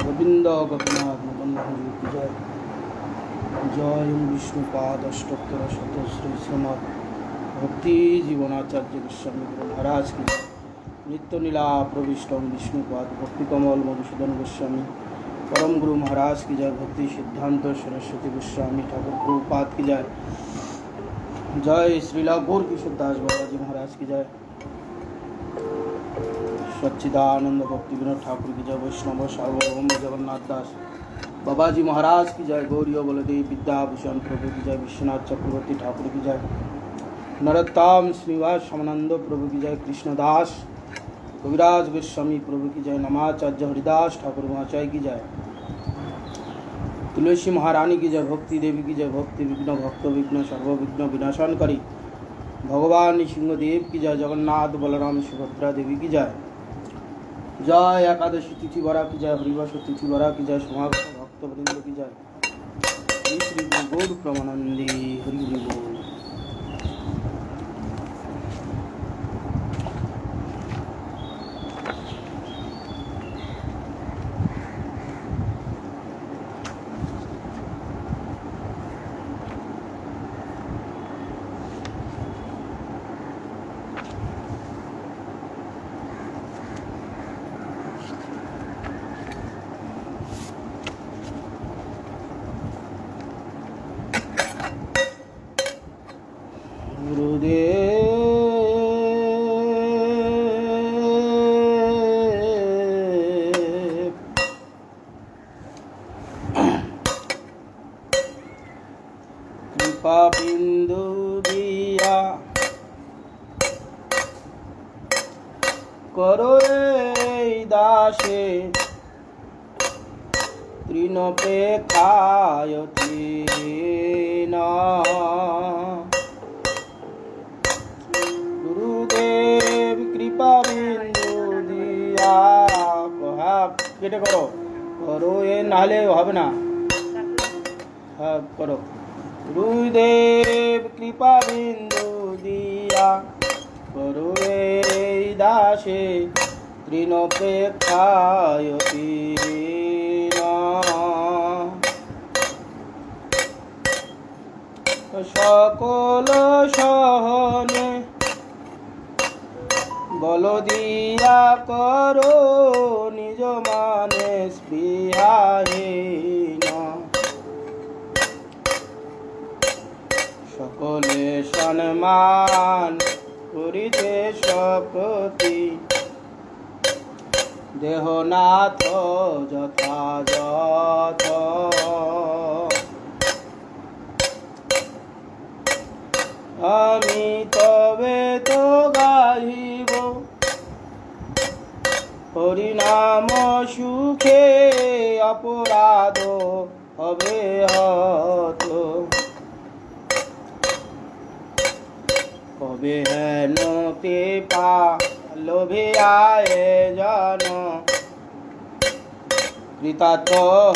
गोविंद गोपीनाथ मुकुंद हरि की जय। जय विष्णुपाद अष्टोत्तर शतश्री श्रीमद भक्ति जीवनाचार्य गोस्वामी गुरु महाराज की नित्य नीला प्रविष्टम विष्णुपाद भक्ति कमल मधुसूदन गोस्वामी परम गुरु महाराज की जय। भक्ति सिद्धांत सरस्वती गोस्वामी ठाकुर प्रभुपाद की जय। जय श्रीला गौर किशोर दास बाबा जी महाराज की जय। सच्चिदानंद भक्ति विनोद ठाकुर की जय। वैष्णव सार्वभौम जगन्नाथ दास बाबा जी महाराज की जय। गौरी बलदेव विद्याभूषण प्रभु की जय। विश्वनाथ चक्रवर्ती ठाकुर की जय। नरोत्तम श्रीनिवास श्यामानंद प्रभु की जय। कृष्णदास कविराज गोस्वामी प्रभु की जय। नमाचार्य हरिदास ठाकुर महाचार्य की जय। तुलसी महारानी की जय। भक्ति देवी की जय। भक्ति विघ्न भक्त विघ्न सर्व विघ्न विनाशनकारी भगवान सिंहदेव की जय। जगन्नाथ बलराम सुभद्रा देवी की जय। जय एकादशी तिथि बरा की जय। हरिवश तिथि बरा की जय। समागम भक्त वृंद की जय। श्री श्री गुरु गौर प्रमानंदी हरि हरि बोल। कृपा बिंदु दिया करो दासे तृणपे खायती न। गुरुदेव कृपा बिंदु दिया कहा केटे करो करो ये नाले হবে না हाँ करो। गुरुदेव कृपा बिंदु दिया करो दासे तृणपे खायती সকল সহনে বল দিয়া করো নিজ মানে স্পৃহাহীন। সকলে সম্মান করিতে সপ্রতি দেহনাথ যথাযথ। আমি তবে তো গাহিব হরিনাম সুখে অপরাধ হবে হত। কবে হেন কৃপা লোভে আয়োজন কৃতার্থ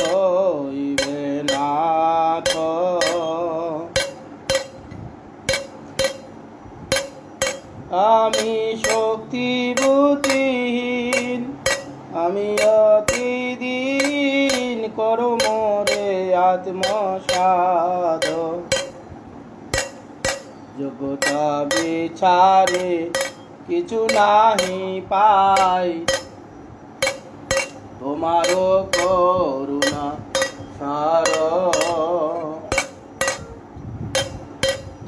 হইবে নাথ। আমি শক্তি বুদ্ধিহীন আমি অতি দিন করো মোরে আত্মসাধ। যোগ্যতা বিচারে কিছু নাহি পাই তোমারও করুণা সার।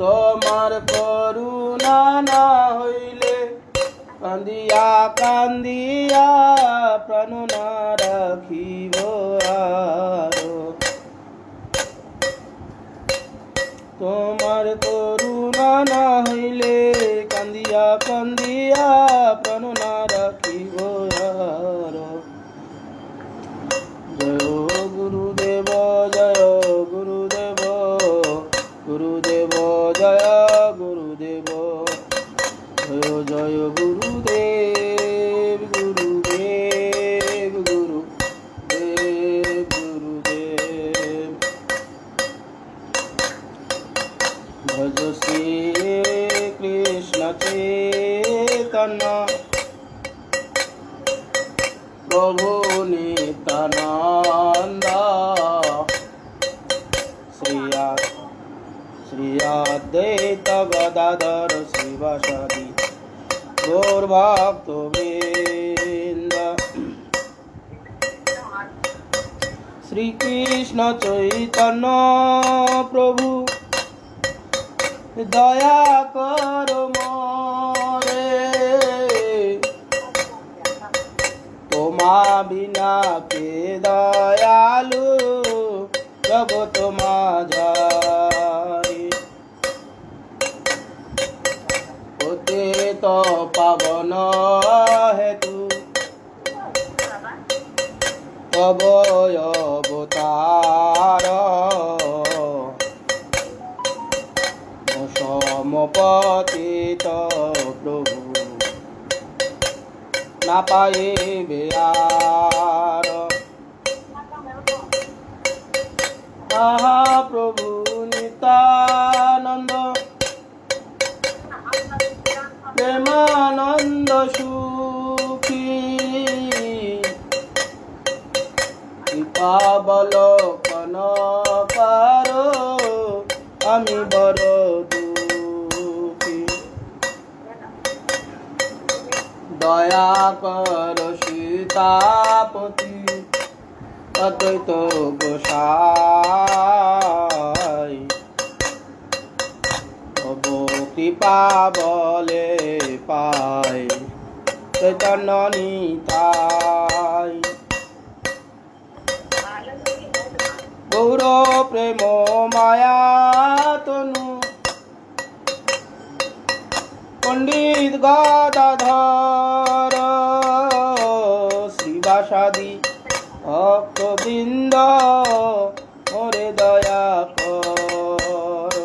তোমার করুণা না হইলে কান্দিয়া কান্দিয়া প্রাণ না রাখিব আরো। তোমার করুণা না হইলে কান্দিয়া কান্দিয়া প্রাণ না রাখিব আরো। জয় গুরুদেব জয় গুরুদেব গুরুদেব জয় গুরুদেব জয় জয় গুরুদেব গুরুদেব গুরুদেব গুরুদেব। ভজ শ্রী কৃষ্ণ চৈতন্য প্রভু নিত্যানন্দ। গদাধর শিবাসাদি গৌরভক্তবৃন্দ শ্রীকৃষ্ণ চৈতন্য প্রভু দয়া কর মোরে তোমা বিনা কে দয়ালু জগত মাঝারি পতিত পাবন হেতু অবয় অবতার সমপতিত প্রভু না পাইবে আর আহা প্রভু নিত্যানন্দ প্রেমানন্দ সুখী কৃপাবলোকন কারো আমি বড় দুঃখী দয়া কর সীতাপতি অদ্বৈত গোসাই তব কৃপা বলে পাই চৈতন্য নিতাই গৌর প্রেম মায়া তনু পণ্ডিত গদাধর শ্রীবাসাদি ভক্তবৃন্দ মোরে দয়া কর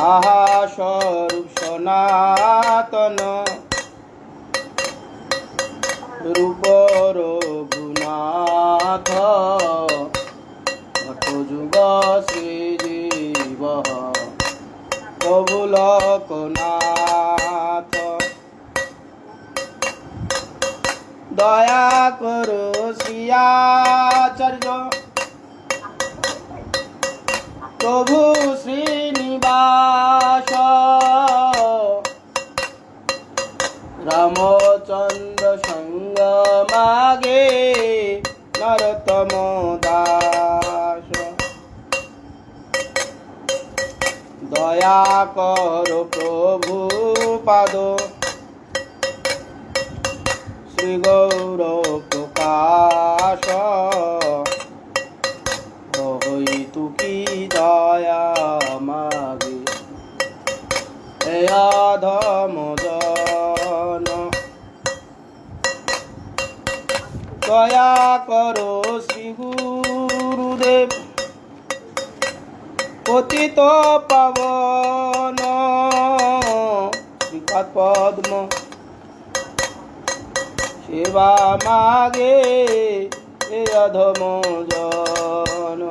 আহা স্বরূপ সনাতন রূপ রঘুনাথ যুগ শ্রীজীব প্রভু লোকনাথ দয়া করো শ্রীয়াচার্য প্রভু শ্রীনিবাস রামচন্দ্র সঙ্গ মাগে নরতম দাস দয়া করো প্রভু পাদ শ্রী গৌর প্রকাশ হইতু কি দয়া মাগে হে অধম জন দয়া করো শ্রী গুরুদেব পতিত পাবন শ্রীপাদ পদ্ম সেবা মাগে এ অধম জন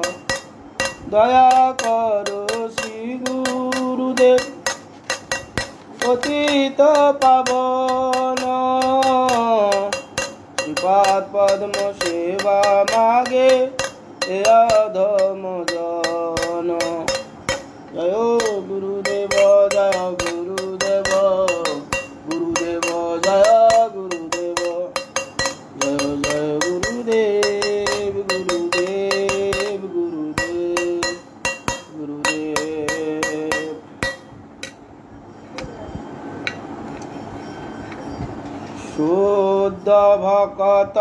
দয়া করো শ্রী গুরুদেব পতিত পাবন শ্রীপাদ পদ্ম সেবা মাগে এ অধম জন জয় গুরুদেব জয় গুরুদেব গুরুদেব জয় গুরুদেব জয় জয় গুরুদেব গুরুদেব গুরুদেব গুরুদেব শুদ্ধ ভকত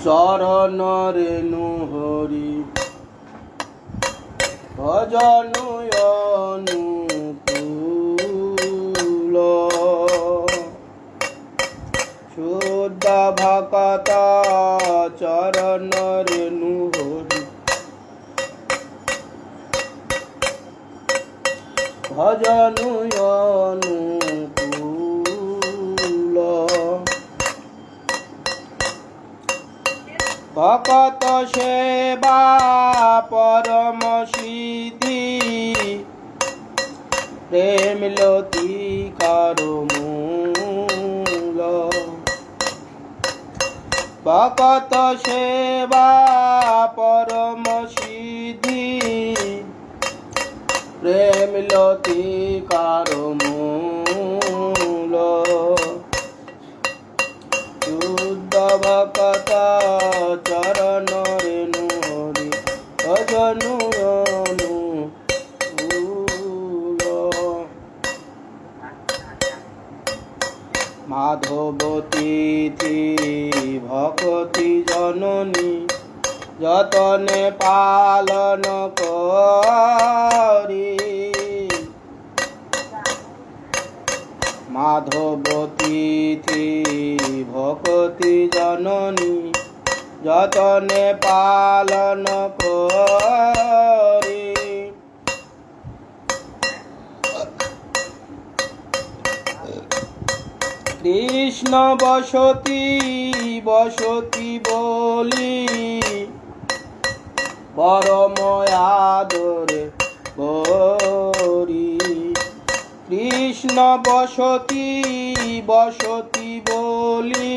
চরণ রেণু হরি ভজন অনুকূল শুদ্ধ ভকত চরণ রেণু হরি ভজন অনুকূল ভকত সেবা পরম সিদ্ধি প্রেম লতি করো মূল ভকত সেবা পরম সিদ্ধি প্রেম লতিকার মূল শুদ্ধ ভকত চরণ রেণু হরি ভজনু মাধবতী ভকতি জননী যতনে পালন করি মাধবতী ভকতি জননী যতনে পালন করি কৃষ্ণ বসতি বসতি বলি পরম আদরে করি কৃষ্ণ বসতি বসতি বলি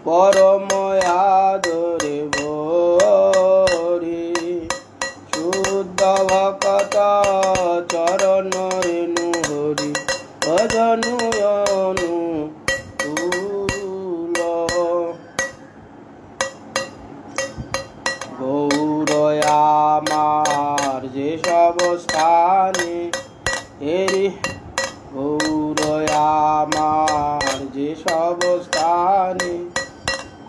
পরম আদরে ভরি শুদ্ধ ভকত চরণ রেণু হরি ভজনু গৌর আমার যে সব স্থানে হেরি গৌর আমার যে সব স্থানে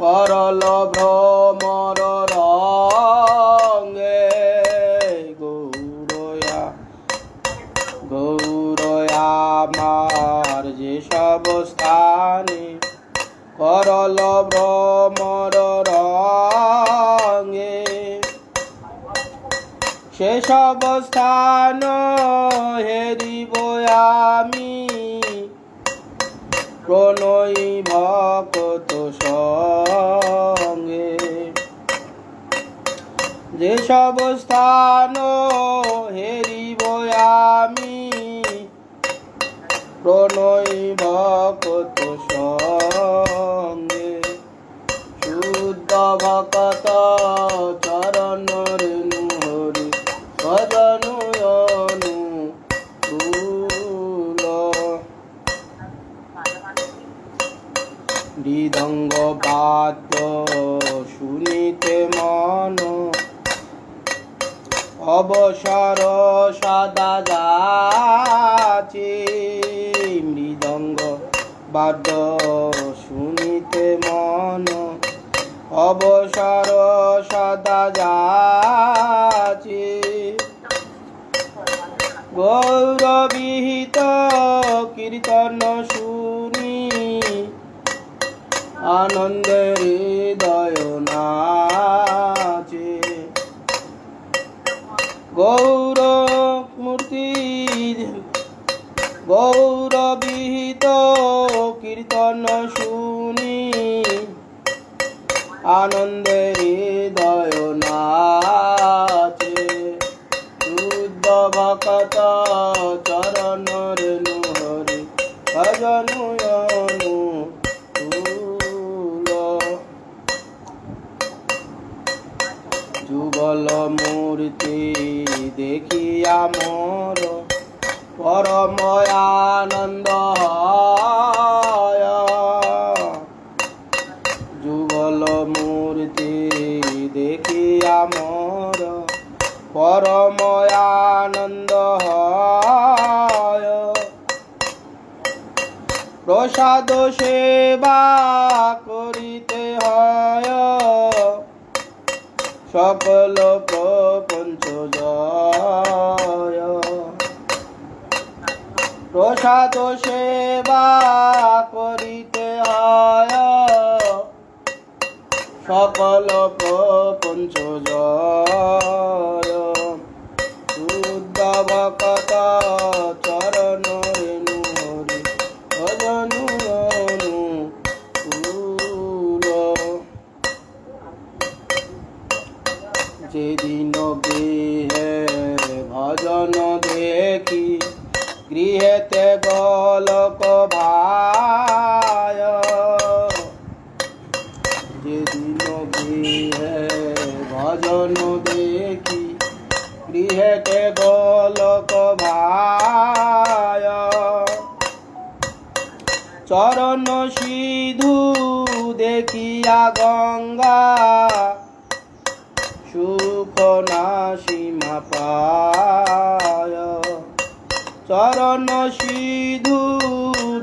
করল ভ্রমর রঙে গৌর আমার যে সব স্থানে করল ভ্রমর রঙে সেসব স্থান হেরিব আমি প্রণয়ী ভকত সঙ্গে যেসব স্থান হেরিব আমি প্রণয়ী ভকত সঙ্গে শুদ্ধ ভকত চরণ রেণু হরি ভজনু মৃদঙ্গ বাদ্য শুনিতে মন অবসর সদা যাচি মৃদঙ্গ বাদ্য শুনিতে মন অবসর সদা যাচি গৌরবিহিত কীর্তন শুনি আনন্দের হৃদয় নাচে গৌর মূর্তি গৌরবিহিত কীর্তন শুনি আনন্দের হৃদয় নাচে শুদ্ধ ভকত চরণ রেণু হরি ভজনু যুগল মূর্তি দেখিয়া মোর পরম আনন্দ হয় যুগল মূর্তি দেখিয়া মোর পরম আনন্দ হয় প্রসাদ সেবা করিতে হয় সকল প্রপঞ্চ জয় প্রসাদ সেবা করিতে হয় সকল প্রপঞ্চ জয় শুদ্ধ ভকত চরণ রেণু হরি ভজনু যেদিন গৃহে ভজন দেখি গৃহেতে গোলক ভায় যেদিন গৃহে ভজন দেখি চরণ সিধু দেখিয়া গঙ্গা সুখ না সীমা পায়। চরণ সিধু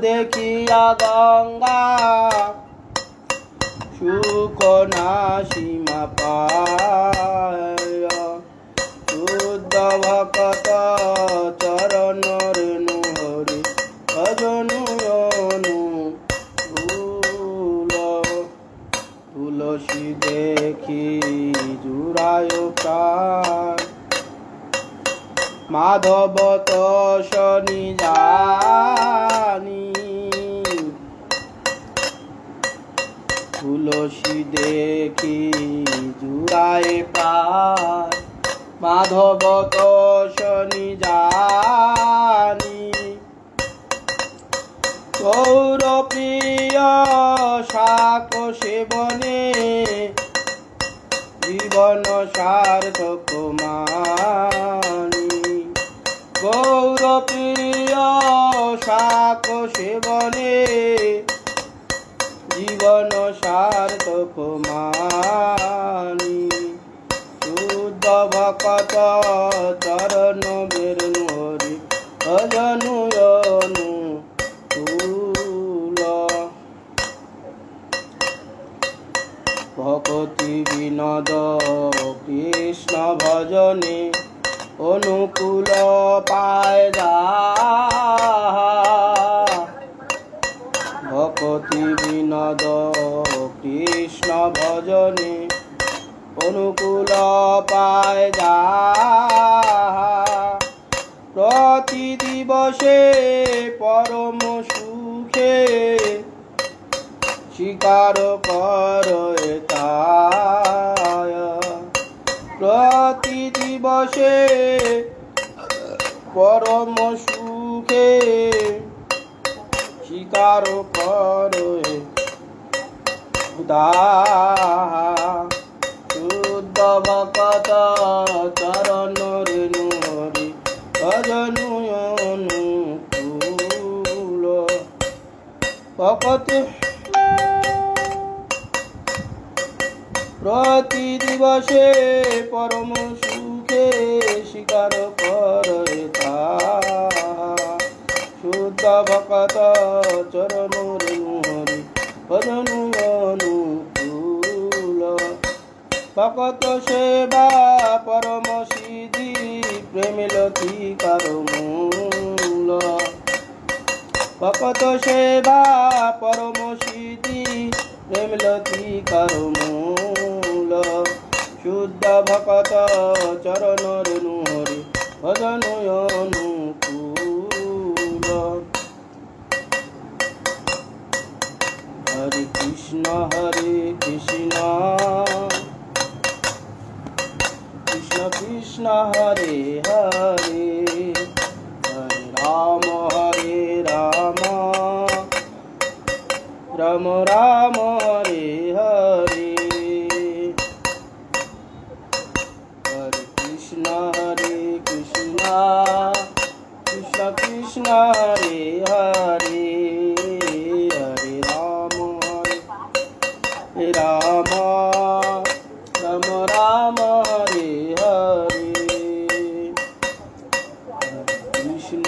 দেখিয়া গঙ্গা সুখ না সীমা পায়। শুদ্ধ ভকত চরণ রেণু হরি ভজনু তুলসী দেখি জুড়ায় প্রাণ মাধব তনি জানি। তুলসী দেখি জুড়ায় প্রাণ মাধব তনি জানি। গৌর প্রিয় শাক সেবনে জীবন সার্থক মানি। গৌর প্রিয় শাক সেবনে জীবন সার্থক মানি। শুদ্ধ ভকত চরণ বেরনু হরি ভজনু ভকতি বিনোদ কৃষ্ণ ভজনে অনুকূল পায় যাহা। ভকতি বিনোদ কৃষ্ণ ভজনে অনুকূল পায় যাহা। প্রতি দিবসে পরম সুখে স্বীকার কর তায়। প্রতি দিবসে পরম সুখে স্বীকার কর তাহা। শুদ্ধ ভকত চরণ রেণু হরি ভজনু অনুকূল। ভকত প্রতি দিবসে পরম সুখে স্বীকার করে তাহা। শুদ্ধ ভকত চরণ রেণু হরি ভজনু অনুকূল। ভকত সেবা পরম সিদ্ধি প্রেম লতিকার মূল। ভকত সেবা পরম সিদ্ধি প্রেম লতিকার মূল। শুদ্ধ ভকত চরণ রেণু হরি ভজনু অনুকূল। হরে কৃষ্ণ কৃষ্ণ কৃষ্ণ হরে হরে হরে রাম রাম রাম হরে হরে। হরে কৃষ্ণ কৃষ্ণ কৃষ্ণ হরে হরে হরে রাম রাম রাম রাম হরে হরে। কৃষ্ণ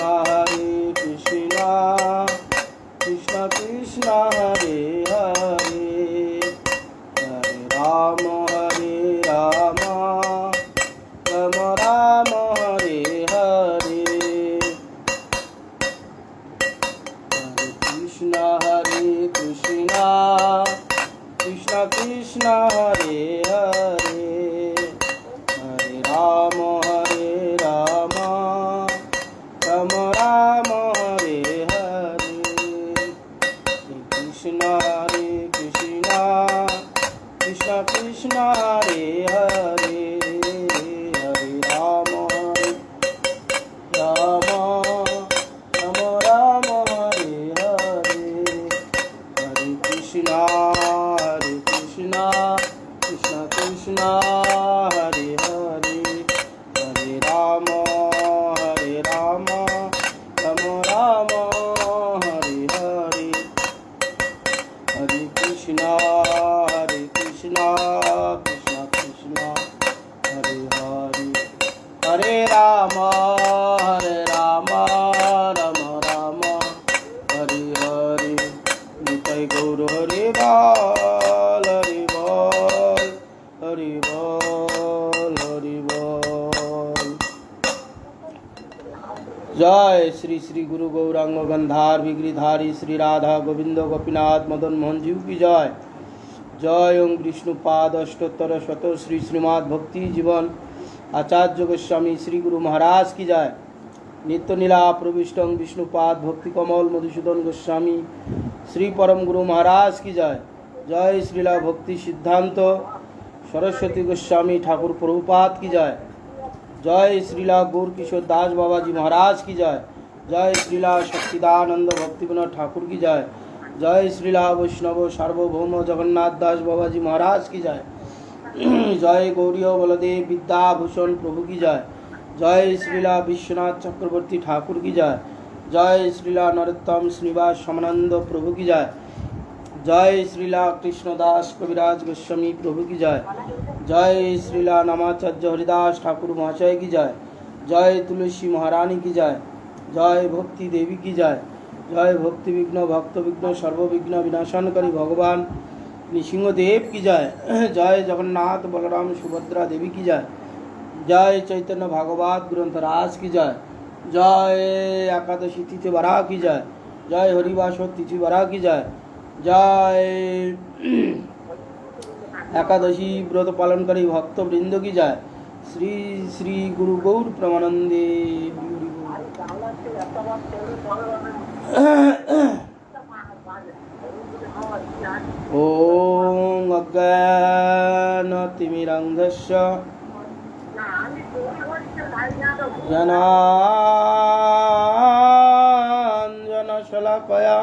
কৃষ্ণ কৃষ্ণ হরে হরে হরে রাম রাম রাম রাম হরে হরে। হরে কৃষ্ণ কৃষ্ণ কৃষ্ণ হরে হরে হরে রাম রাম রাম রাম হরে হরে। কৃষ্ণ কৃষ্ণ কৃষ্ণ হরে হরে হরে রাম রাম রাম রাম হরে হরে। হরে কৃষ্ণ কৃষ্ণ কৃষ্ণ হরে হরে হরে রাম রাম রাম হরে হরে। श्री श्री गुरु गौरांग गंधार गिरिधारी श्री राधा गोविंद गोपीनाथ मदन मोहन जीव की जय। जय ओम विष्णुपाद अष्टोत्तर शत श्री श्रीमद् भक्ति जीवन आचार्य गोस्वामी श्री गुरु महाराज की जय। नित्य नीला प्रविष्टं विष्णुपाद भक्ति कमल मधुसूदन गोस्वामी श्री परम गुरु महाराज की जय। जय श्रीला भक्ति सिद्धांत सरस्वती गोस्वामी ठाकुर प्रभुपाद की जय। जय श्रीला गौर किशोर दास बाबा जी महाराज की जय। जय श्रीला शक्तिदानंद भक्ति विनोद ठाकुर की जय। जय श्रीला वैष्णव सार्वभौम जगन्नाथ दास बाबा जी महाराज की जय। जय गौरी बलदेव विद्याभूषण प्रभु की जय। जय श्रीला विश्वनाथ चक्रवर्ती ठाकुर की जय। जय श्रीला नरोत्तम श्रीनिवास समानंद प्रभु की जय। जय श्रीला कृष्णदास कविराज गोस्वामी प्रभु की जय। जय श्रीला नामाचार्य हरिदास ठाकुर महाशय की जय। जय तुलसी महारानी की जय। जय भक्ति देवी की जय। जय भक्ति विघ्न भक्त विघ्न सर्व विघ्न विनाशनकारी भगवान नृसिंहदेव की जय। जय जगन्नाथ बलराम सुभद्रा देवी की जय। जय चैतन्य भागवत ग्रंथराज की जय। जय एकादशी तिथि बरा की जय। जय हरिवास तिथि बरा की जय। जय एकादशी व्रत पालनकारी भक्त वृंद की जय। श्री श्री गुरु गौर प्रमानंदे। ओम अज्ञानतिमिरान्धस्य ज्ञानाञ्जनशलाकया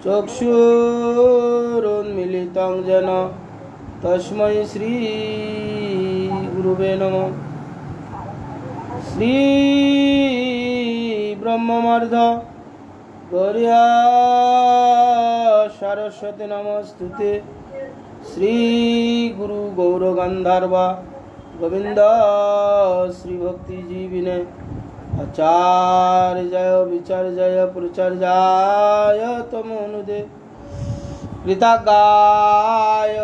चक्षुरुन्मीलितं येन तस्मै श्री गुरुवे नमः। श्री ब्रह्ममर्ध गौर्या सरस्वती नमस्तुते। श्री गुरु गौर गंधर्व गोविंद श्री भक्ति जीविने आचार्य जय विचार्य जय प्रचार्याय तमोनुदे कृतगाय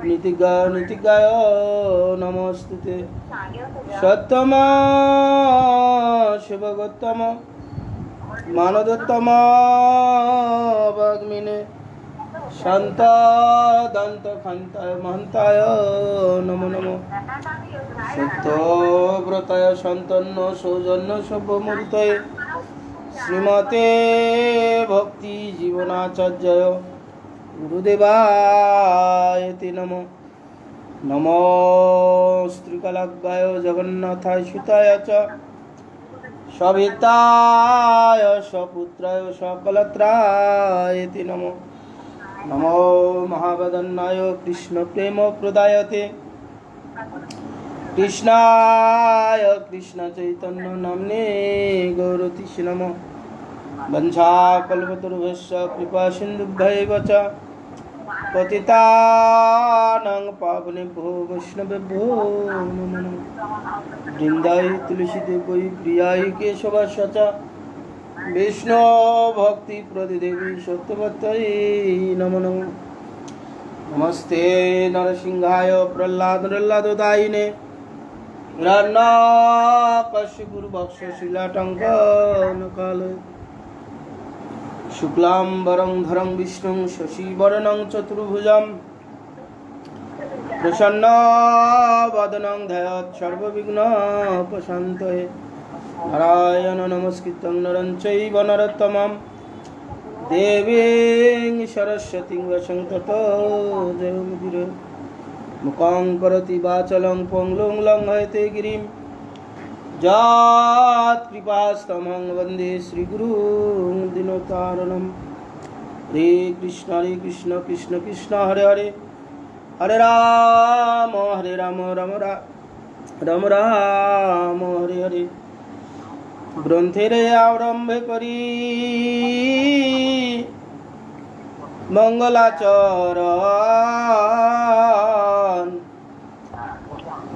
नीतिगाय नमस्तुते। सत्यम शिवगोत्तम मानदोत्तम वाग्मिने शांत दंत खंताय महंताय नमो नमो। सत्यव्रताय संतन्न सौजन्य सभ्यमूर्तये श्रीमते भक्ति जीवनाचार्य गुरुदेवाय ते नमो। नमो श्रीकलाग्गाय जगन्नाथाय सुताय च सविताय सपुत्राय सकलत्राय ते नमो। नमो महावदन्नाय कृष्ण प्रेम प्रदायते कृष्णाय कृष्ण चैतन्य नाम्ने गौरतिष्ठ नमो। वंशाकल्पतरुभ्यश्च कृपा सिन्धुभ्यैव च पतितानां पावनेभ्यो वैष्णवेभ्यो नमो नमः। वृन्दाय तुलसीदेवै प्रियाय केशवस्य च विष्णु भक्ति प्रतिदेवी सत्यवत्यै नमो नमः। नमस्ते नरसिंहाय प्रह्लादोदायिने हिरण्यकशिपुर्भक्षशिलाटङ्कनकालये शुक्लाम्बरं धरं विष्णुं शशिवर्णं चतुर्भुजं प्रसन्नवदनं ध्यायेत् सर्वविघ्नोपशान्तये। नारायण नमस्कृतं नरं चैव नरोत्तमं देवीं सरस्वतीं व्यासं ततो जयमुदीरये। मुखं करोति वाचालं पङ्गुं लङ्घयते गिरिं यत्कृपातमहं वन्दे श्रीगुरुं दीनतारिणं। हरे कृष्ण कृष्ण कृष्ण हरे हरे हरे राम राम राम हरे हरे। ग्रंथेर आरम्भे करी मंगलाचरण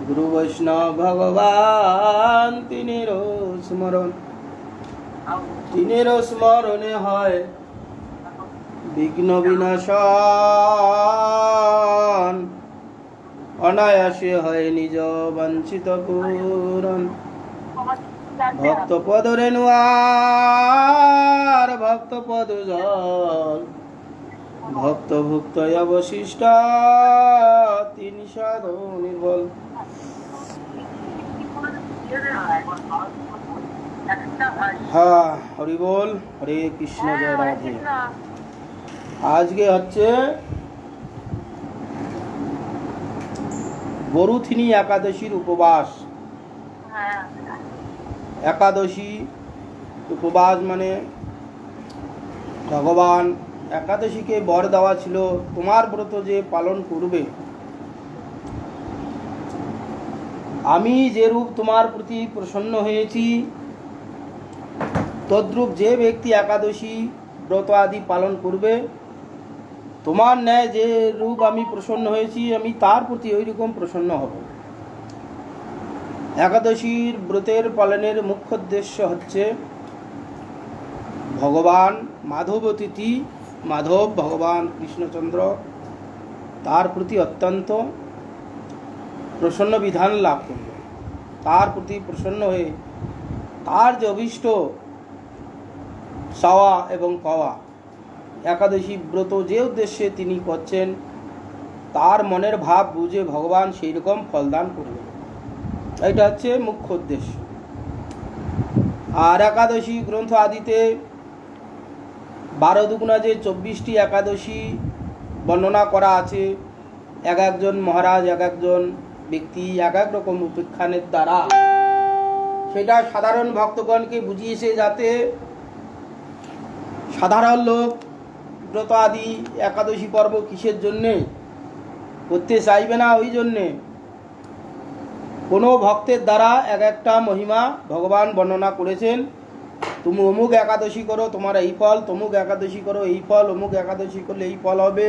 गुरु वैष्णव भगवान तिनेरो स्मरणे হয় বিঘ্ন বিনাশন অনায়াসে হয় নিজ বাঞ্ছিত পূরণ। ভক্ত পদ রেণু আর ভক্ত পদ জল, ভক্ত ভুক্ত অবশিষ্ট তিনি সাধু নির্বল। হ্যাঁ, হরি বল, হরে কৃষ্ণ, জয় রাধে। আজকে হচ্ছে বরুথিনী একাদশীর উপবাস। একাদশী উপবাস মানে ভগবান একাদশীকে বর দেওয়া ছিল, তোমার ব্রত যে পালন করবে, আমি যে রূপ তোমার প্রতি প্রসন্ন হয়েছি, তদ্রূপ যে ব্যক্তি একাদশী ব্রত আদি পালন করবে, তোমার ন্যায় যে রূপ আমি প্রসন্ন হয়েছি, আমি তার প্রতি ওই রকম প্রসন্ন হব। একাদশীর ব্রতের পালনের মুখ্য উদ্দেশ্য হচ্ছে ভগবান মাধব তিথি, মাধব ভগবান কৃষ্ণচন্দ্র, তার প্রতি অত্যন্ত প্রসন্ন বিধান লাভ করবে। তার প্রতি প্রসন্ন হয়ে তার যে অভীষ্ট চাওয়া এবং পাওয়া, একাদশী ব্রত যে উদ্দেশ্যে তিনি করছেন, তার মনের ভাব বুঝে ভগবান সেই রকম ফলদান করবে। এটা হচ্ছে মুখ্য উদ্দেশ্য। আর একাদশী গ্রন্থ আদিতে 12 দুগুণা যে 24টি একাদশী বর্ণনা করা আছে, এক একজন মহারাজ, এক একজন ব্যক্তি এক এক রকম উপাখ্যানের দ্বারা সেটা সাধারণ ভক্তগণকে বুঝিয়েছে, যাতে সাধারণ লোক ব্রত আদি একাদশী পর্ব কিসের জন্যে করতে চাইবে না, ওই জন্যে কোনো ভক্তের দ্বারা এক একটা মহিমা ভগবান বর্ণনা করেছেন। তুমি অমুক একাদশী করো, তোমার এই ফল, তমুক একাদশী করো এই ফল, অমুক একাদশী করলে এই ফল হবে,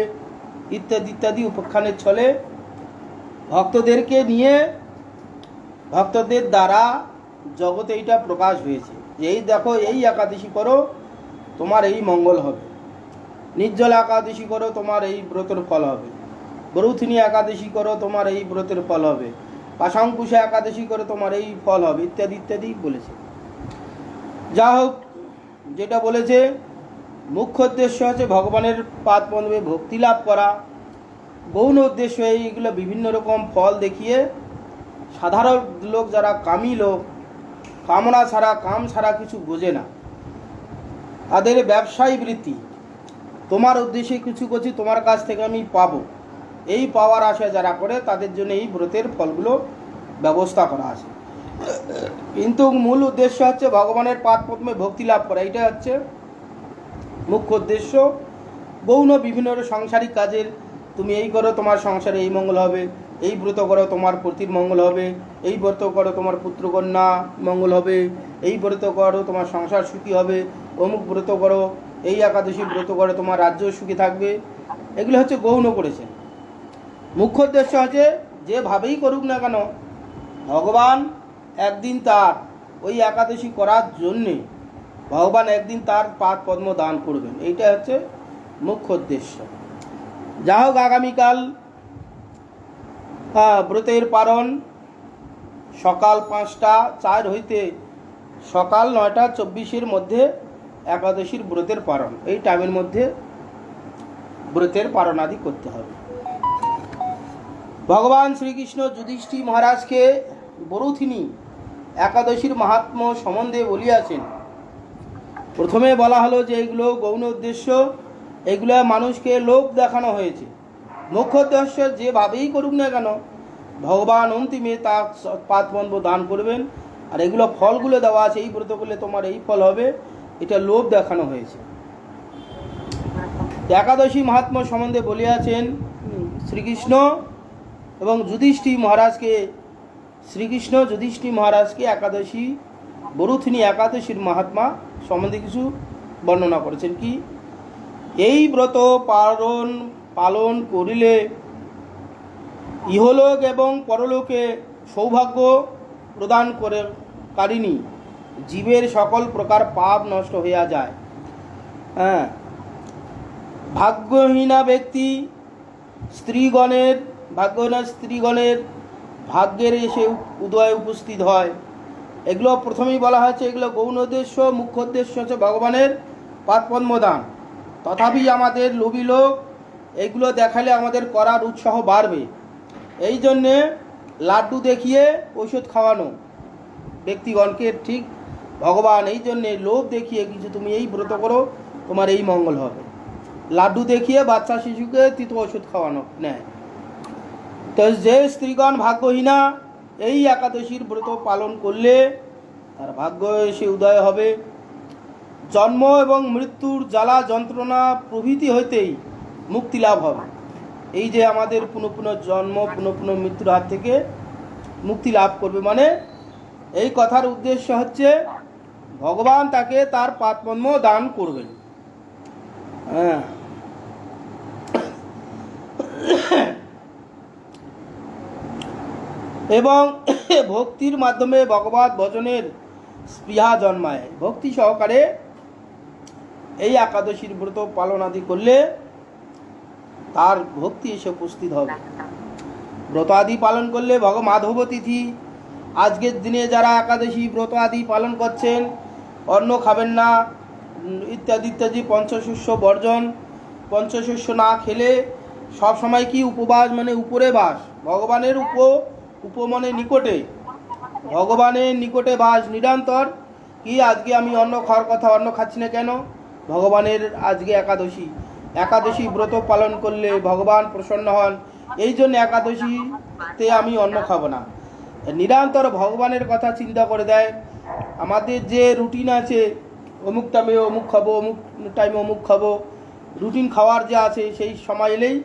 ইত্যাদি ইত্যাদি উপাখ্যানের ছলে ভক্তদেরকে নিয়ে, ভক্তদের দ্বারা জগতে এইটা প্রকাশ হয়েছে যে এই দেখো, এই একাদশী করো তোমার এই মঙ্গল হবে, নির্জল একাদশী করো তোমার এই ব্রতের ফল হবে, বরুথিনী একাদশী করো তোমার এই ব্রতের ফল হবে, পাশাঙ্কুশা একাদশী করে তোমার এই ফল হবে, ইত্যাদি ইত্যাদি বলেছে। যা হোক, যেটা বলেছে মুখ্য উদ্দেশ্য হচ্ছে ভগবানের পাদ পদ্মে ভক্তি লাভ করা। গৌণ উদ্দেশ্য এইগুলো বিভিন্ন রকম ফল দেখিয়ে সাধারণ লোক, যারা কামী লোক, কামনা ছাড়া, কাম ছাড়া কিছু বোঝে না, তাদের ব্যবসায়ী বৃত্তি, তোমার উদ্দেশ্যে কিছু করছি, তোমার কাছ থেকে আমি পাবো, এই পাওয়ার আশা যারা করে, তাদের জন্য এই ব্রতের ফলগুলো ব্যবস্থা করা আছে। কিন্তু মূল উদ্দেশ্য হচ্ছে ভগবানের পাদ পদ্মে ভক্তি লাভ করা, এইটা হচ্ছে মুখ্য উদ্দেশ্য। গৌণ বিভিন্ন সাংসারিক কাজের, তুমি এই করো তোমার সংসারে এই মঙ্গল হবে, এই ব্রত করো তোমার পতির মঙ্গল হবে, এই ব্রত করো তোমার পুত্রকন্যা মঙ্গল হবে, এই ব্রত করো তোমার সংসার সুখী হবে, অমুক ব্রত করো, এই একাদশী ব্রত করো তোমার রাজ্য সুখী থাকবে, এগুলো হচ্ছে গৌণ করেছেন। মুখ্য উদ্দেশ্য হচ্ছে যেভাবেই করুক না কেন, ভগবান একদিন তার ওই একাদশী করার জন্যে ভগবান একদিন তার পাদ পদ্ম দান করবেন, এইটা হচ্ছে মুখ্য উদ্দেশ্য। যা হোক, আগামীকাল ব্রতের পারণ সকাল 5টা 4 হইতে সকাল 9টা 24 মধ্যে একাদশীর ব্রতের পারণ, এই টাইমের মধ্যে ব্রতের পারণ আদি করতে হবে। ভগবান শ্রীকৃষ্ণ যুধিষ্ঠির মহারাজকে বরুথিনী একাদশীর মাহাত্ম্য সম্বন্ধে বলিয়াছেন। প্রথমে বলা হলো যে এগুলো গৌণ উদ্দেশ্য, এগুলো মানুষকে লোক দেখানো হয়েছে। মুখ্য উদ্দেশ্য যেভাবেই করুক না কেন, ভগবান অন্তিমে তার পাদপদ্ম দান করবেন। আর এগুলো ফলগুলো দেওয়া আছে, এই ব্রত করলে তোমার এই ফল হবে, এটা লোভ দেখানো হয়েছে। একাদশী মাহাত্ম্য সম্বন্ধে বলিয়াছেন শ্রীকৃষ্ণ এবং যুধিষ্ঠির মহারাজকে। শ্রীকৃষ্ণ যুধিষ্ঠির মহারাজকে একাদশী, বরুথিনী একাদশীর মাহাত্ম্য সম্বন্ধে কিছু বর্ণনা করেছেন। কি, এই ব্রত পালন করিলে ইহলোক এবং পরলোকে সৌভাগ্য প্রদান করে কারিণী জীবের সকল প্রকার পাপ নষ্ট হইয়া যায়। ভাগ্যহীনা ব্যক্তি স্ত্রীগণের ভাগ্যহীনা স্ত্রীগণের ভাগ্যের এসে উদয় উপস্থিত হয়। এগুলো প্রথমেই বলা হয়েছে, এগুলো গৌণ উদ্দেশ্য, মুখ্য উদ্দেশ্য হচ্ছে ভগবানের পাদপদ্মদান। তথাপি আমাদের লোভী লোক এগুলো দেখালে আমাদের করার উৎসাহ বাড়বে। এই জন্যে লাড্ডু দেখিয়ে ঔষধ খাওয়ানো ব্যক্তিগণকে ঠিক ভগবান এই জন্যে লোভ দেখিয়ে কিছু তুমি এই ব্রত করো, তোমার এই মঙ্গল হবে। লাড্ডু দেখিয়ে বাচ্চা শিশুকে তিতো ওষুধ খাওয়ানো নেয়। তো যে স্ত্রীগণ ভাগ্যহীনা এই একাদশীর ব্রত পালন করলে তার ভাগ্য এসে উদয় হবে। জন্ম এবং মৃত্যুর জ্বালা যন্ত্রণা প্রভৃতি হইতেই মুক্তি লাভ হবে। এই যে আমাদের পুনঃ পুনঃ জন্ম, পুনঃ পুনঃ মৃত্যুর হাত থেকে মুক্তি লাভ করবে, মানে এই কথার উদ্দেশ্য হচ্ছে ভগবান তাকে তার পাদপদ্ম দান করবেন। হ্যাঁ, এবং ভক্তির মাধ্যমে ভগবত ভজনের স্পৃহা জন্মায়। ভক্তি সহকারে এই একাদশীর ব্রত পালন আদি করলে তার ভক্তি এসে উপস্থিত হবে। ব্রত আদি পালন করলে মাধব তিথি, আজকের দিনে যারা একাদশী ব্রত আদি পালন করছেন, অন্ন খাবেন না ইত্যাদি ইত্যাদি, পঞ্চশস্য বর্জন, পঞ্চশস্য না খেলে সব সময় কি উপবাস, মানে উপরে বাস, ভগবানের উপমনে নিকটে, ভগবানের নিকটে বাস নিরন্তর। কি আজকে আমি অন্ন খাওয়ার কথা, অন্ন খাচ্ছি না কেন? ভগবানের আজকে একাদশী ব্রত পালন করলে ভগবান প্রসন্ন হন, এই জন্য একাদশীতে আমি অন্ন খাবো না। নিরন্তর ভগবানের কথা চিন্তা করে দেয়। আমাদের যে রুটিন আছে, অমুক টাইমে অমুক খাবো, অমুক টাইমে অমুক খাবো, রুটিন খাওয়ার যে আছে, সেই সময় এলেই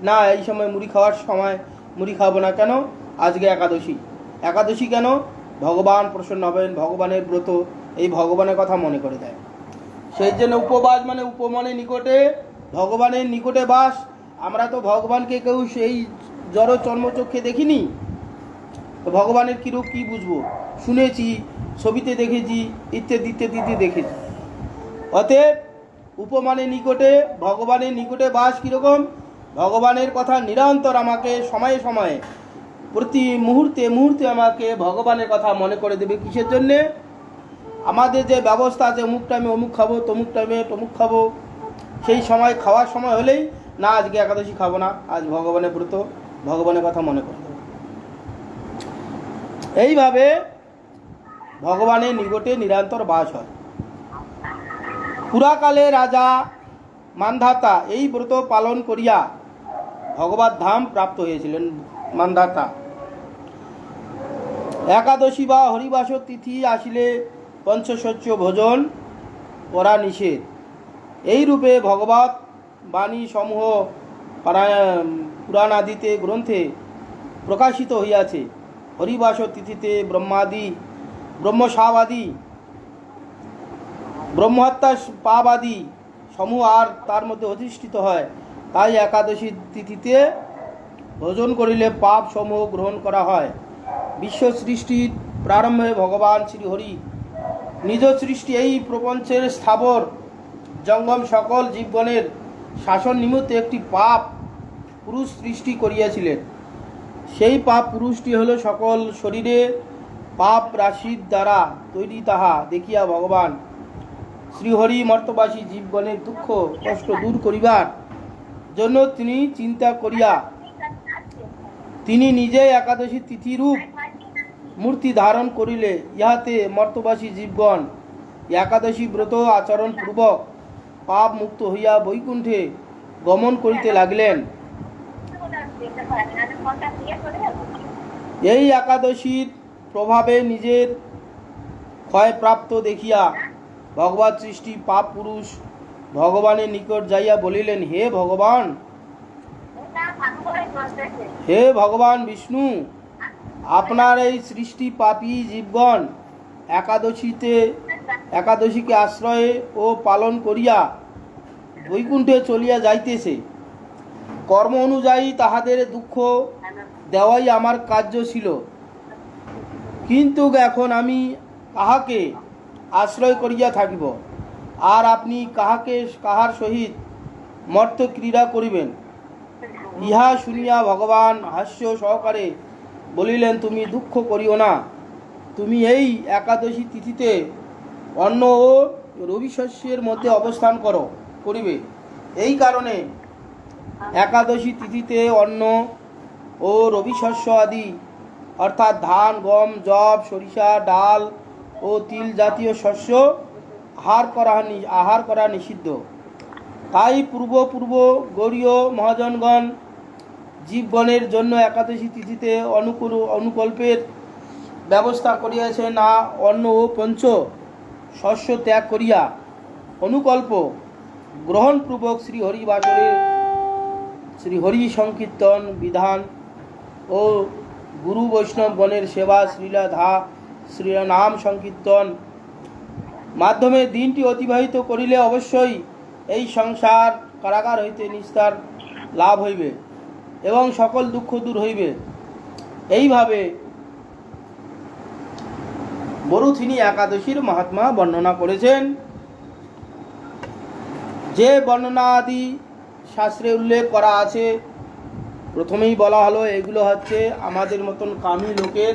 না এই সময় মুড়ি খাওয়ার সময় মুড়ি খাবো না কেন? আজকে একাদশী কেন? ভগবান প্রসন্ন হবেন, ভগবানের ব্রত, এই ভগবানের কথা মনে করে দেয়। সেই জন্য উপবাস মানে উপমনে নিকটে, ভগবানের নিকটে বাস। আমরা তো ভগবানকে কেউ সেই জড় চর্মচক্ষে দেখিনি, তো ভগবানের কীরূপ কী বুঝবো? শুনেছি, ছবিতে দেখেছি, ইত্যাদি ইত্যাদিতে দেখেছি। অতএব উপমানে নিকটে, ভগবানের নিকটে বাস কীরকম? ভগবানের কথা নিরন্তর আমাকে সময়ে সময়ে, প্রতি মুহূর্তে মুহূর্তে আমাকে ভগবানের কথা মনে করে দেবে। কিসের জন্যে? আমাদের যে ব্যবস্থা আছে, অমুক টাইমে অমুক খাবো, তমুক টাইমে তমুক খাবো, সেই সময় খাওয়ার সময় হলেই না আজকে একাদশী খাবো না, আজ ভগবানের ব্রত, ভগবানের কথা মনে করে দেবো। এইভাবে ভগবানের নিকটে নিরন্তর বাস হয়। পুরাকালে রাজা মান্ধাতা এই ব্রত পালন করিয়া ভগবত ধাম প্রাপ্ত হয়েছিলেন। মান্ধাতা একাদশী বা হরিবাস তিথি আসিলে পঞ্চশস্য ভোজন করা নিষেধ। এই রূপে ভগবত বাণী সমূহ পুরাণ আদিতে গ্রন্থে প্রকাশিত হইয়াছে। হরিবাস তিথিতে ব্রহ্মসাবাদী, ব্রহ্মহত্যা পাবাদী সমূহ আর তার মধ্যে অধিষ্ঠিত হয়। তাই একাদশী তিথিতে ভোজন করিলে পাপ সমূহ গ্রহণ করা হয়। বিশ্ব সৃষ্টির প্রারম্ভে ভগবান শ্রীহরি নিজ সৃষ্টি এই প্রপঞ্চের স্থাবর জঙ্গম সকল জীবগণের শাসন নিমিত্তে একটি পাপ পুরুষ সৃষ্টি করিয়াছিলেন। সেই পাপ পুরুষটি হল সকল শরীরে পাপ রাশির দ্বারা তৈরি, তাহা দেখিয়া ভগবান শ্রীহরি মর্তবাসী জীবগণের দুঃখ কষ্ট দূর করিবার জন্য তিনি চিন্তা করিয়া তিনি নিজে একাদশী তিথিরূপ মূর্তি ধারণ করিলে ইহাতে মর্তবাসী জীবগণ একাদশী ব্রত আচরণ পূর্বক পাপ মুক্ত হইয়া বৈকুণ্ঠে গমন করিতে লাগিলেন। এই একাদশীর প্রভাবে নিজের ক্ষয়প্রাপ্ত দেখিয়া ভগবত সৃষ্টি পাপ পুরুষ ভগবানের নিকট যাইয়া বলিলেন, হে ভগবান বিষ্ণু, আপনার এই সৃষ্টি পাপী জীবগণ একাদশীকে আশ্রয়ে ও পালন করিয়া বৈকুণ্ঠে চলিয়া যাইতেছে। কর্ম অনুযায়ী তাহাদের দুঃখ দেওয়াই আমার কার্য ছিল, কিন্তু এখন আমি কাহাকে আশ্রয় করিয়া থাকিব, আর আপনি কাহার সহিত মর্ত ক্রীড়া করিবেন? ইহা শুনিয়া ভগবান হাস্য সহকারে বলিলেন, তুমি দুঃখ করিও না, তুমি এই একাদশী তিথিতে অন্ন ও রবি শস্যের মধ্যে অবস্থান করিবে। এই কারণে একাদশী তিথিতে অন্ন ও রবি শস্য আদি অর্থাৎ ধান, গম, যব, সরিষা, ডাল ও তিল জাতীয় শস্য আহার করা নিষিদ্ধ। তাই পূর্ব গৌড়ীয় মহাজনগণ জীবগণের জন্য একাদশী তিথিতে অনুকল্পের ব্যবস্থা করিয়াছে না। অন্ন ও পঞ্চ শস্য ত্যাগ করিয়া অনুকল্প গ্রহণপূর্বক শ্রীহরি সংকীর্তন বিধান ও গুরু বৈষ্ণবগণের সেবা শ্রীনাম সংকীর্তন মাধ্যমে দিনটি অতিবাহিত করিলে অবশ্যই এই সংসার কারাগার হইতে নিস্তার লাভ হইবে এবং সকল দুঃখ দূর হইবে। এইভাবে বরুথিনী একাদশীর মহাত্মা বর্ণনা করেছেন। যে বর্ণনা আদি শাস্ত্রে উল্লেখ করা আছে, প্রথমেই বলা হলো এগুলো হচ্ছে আমাদের মতন কামী লোকের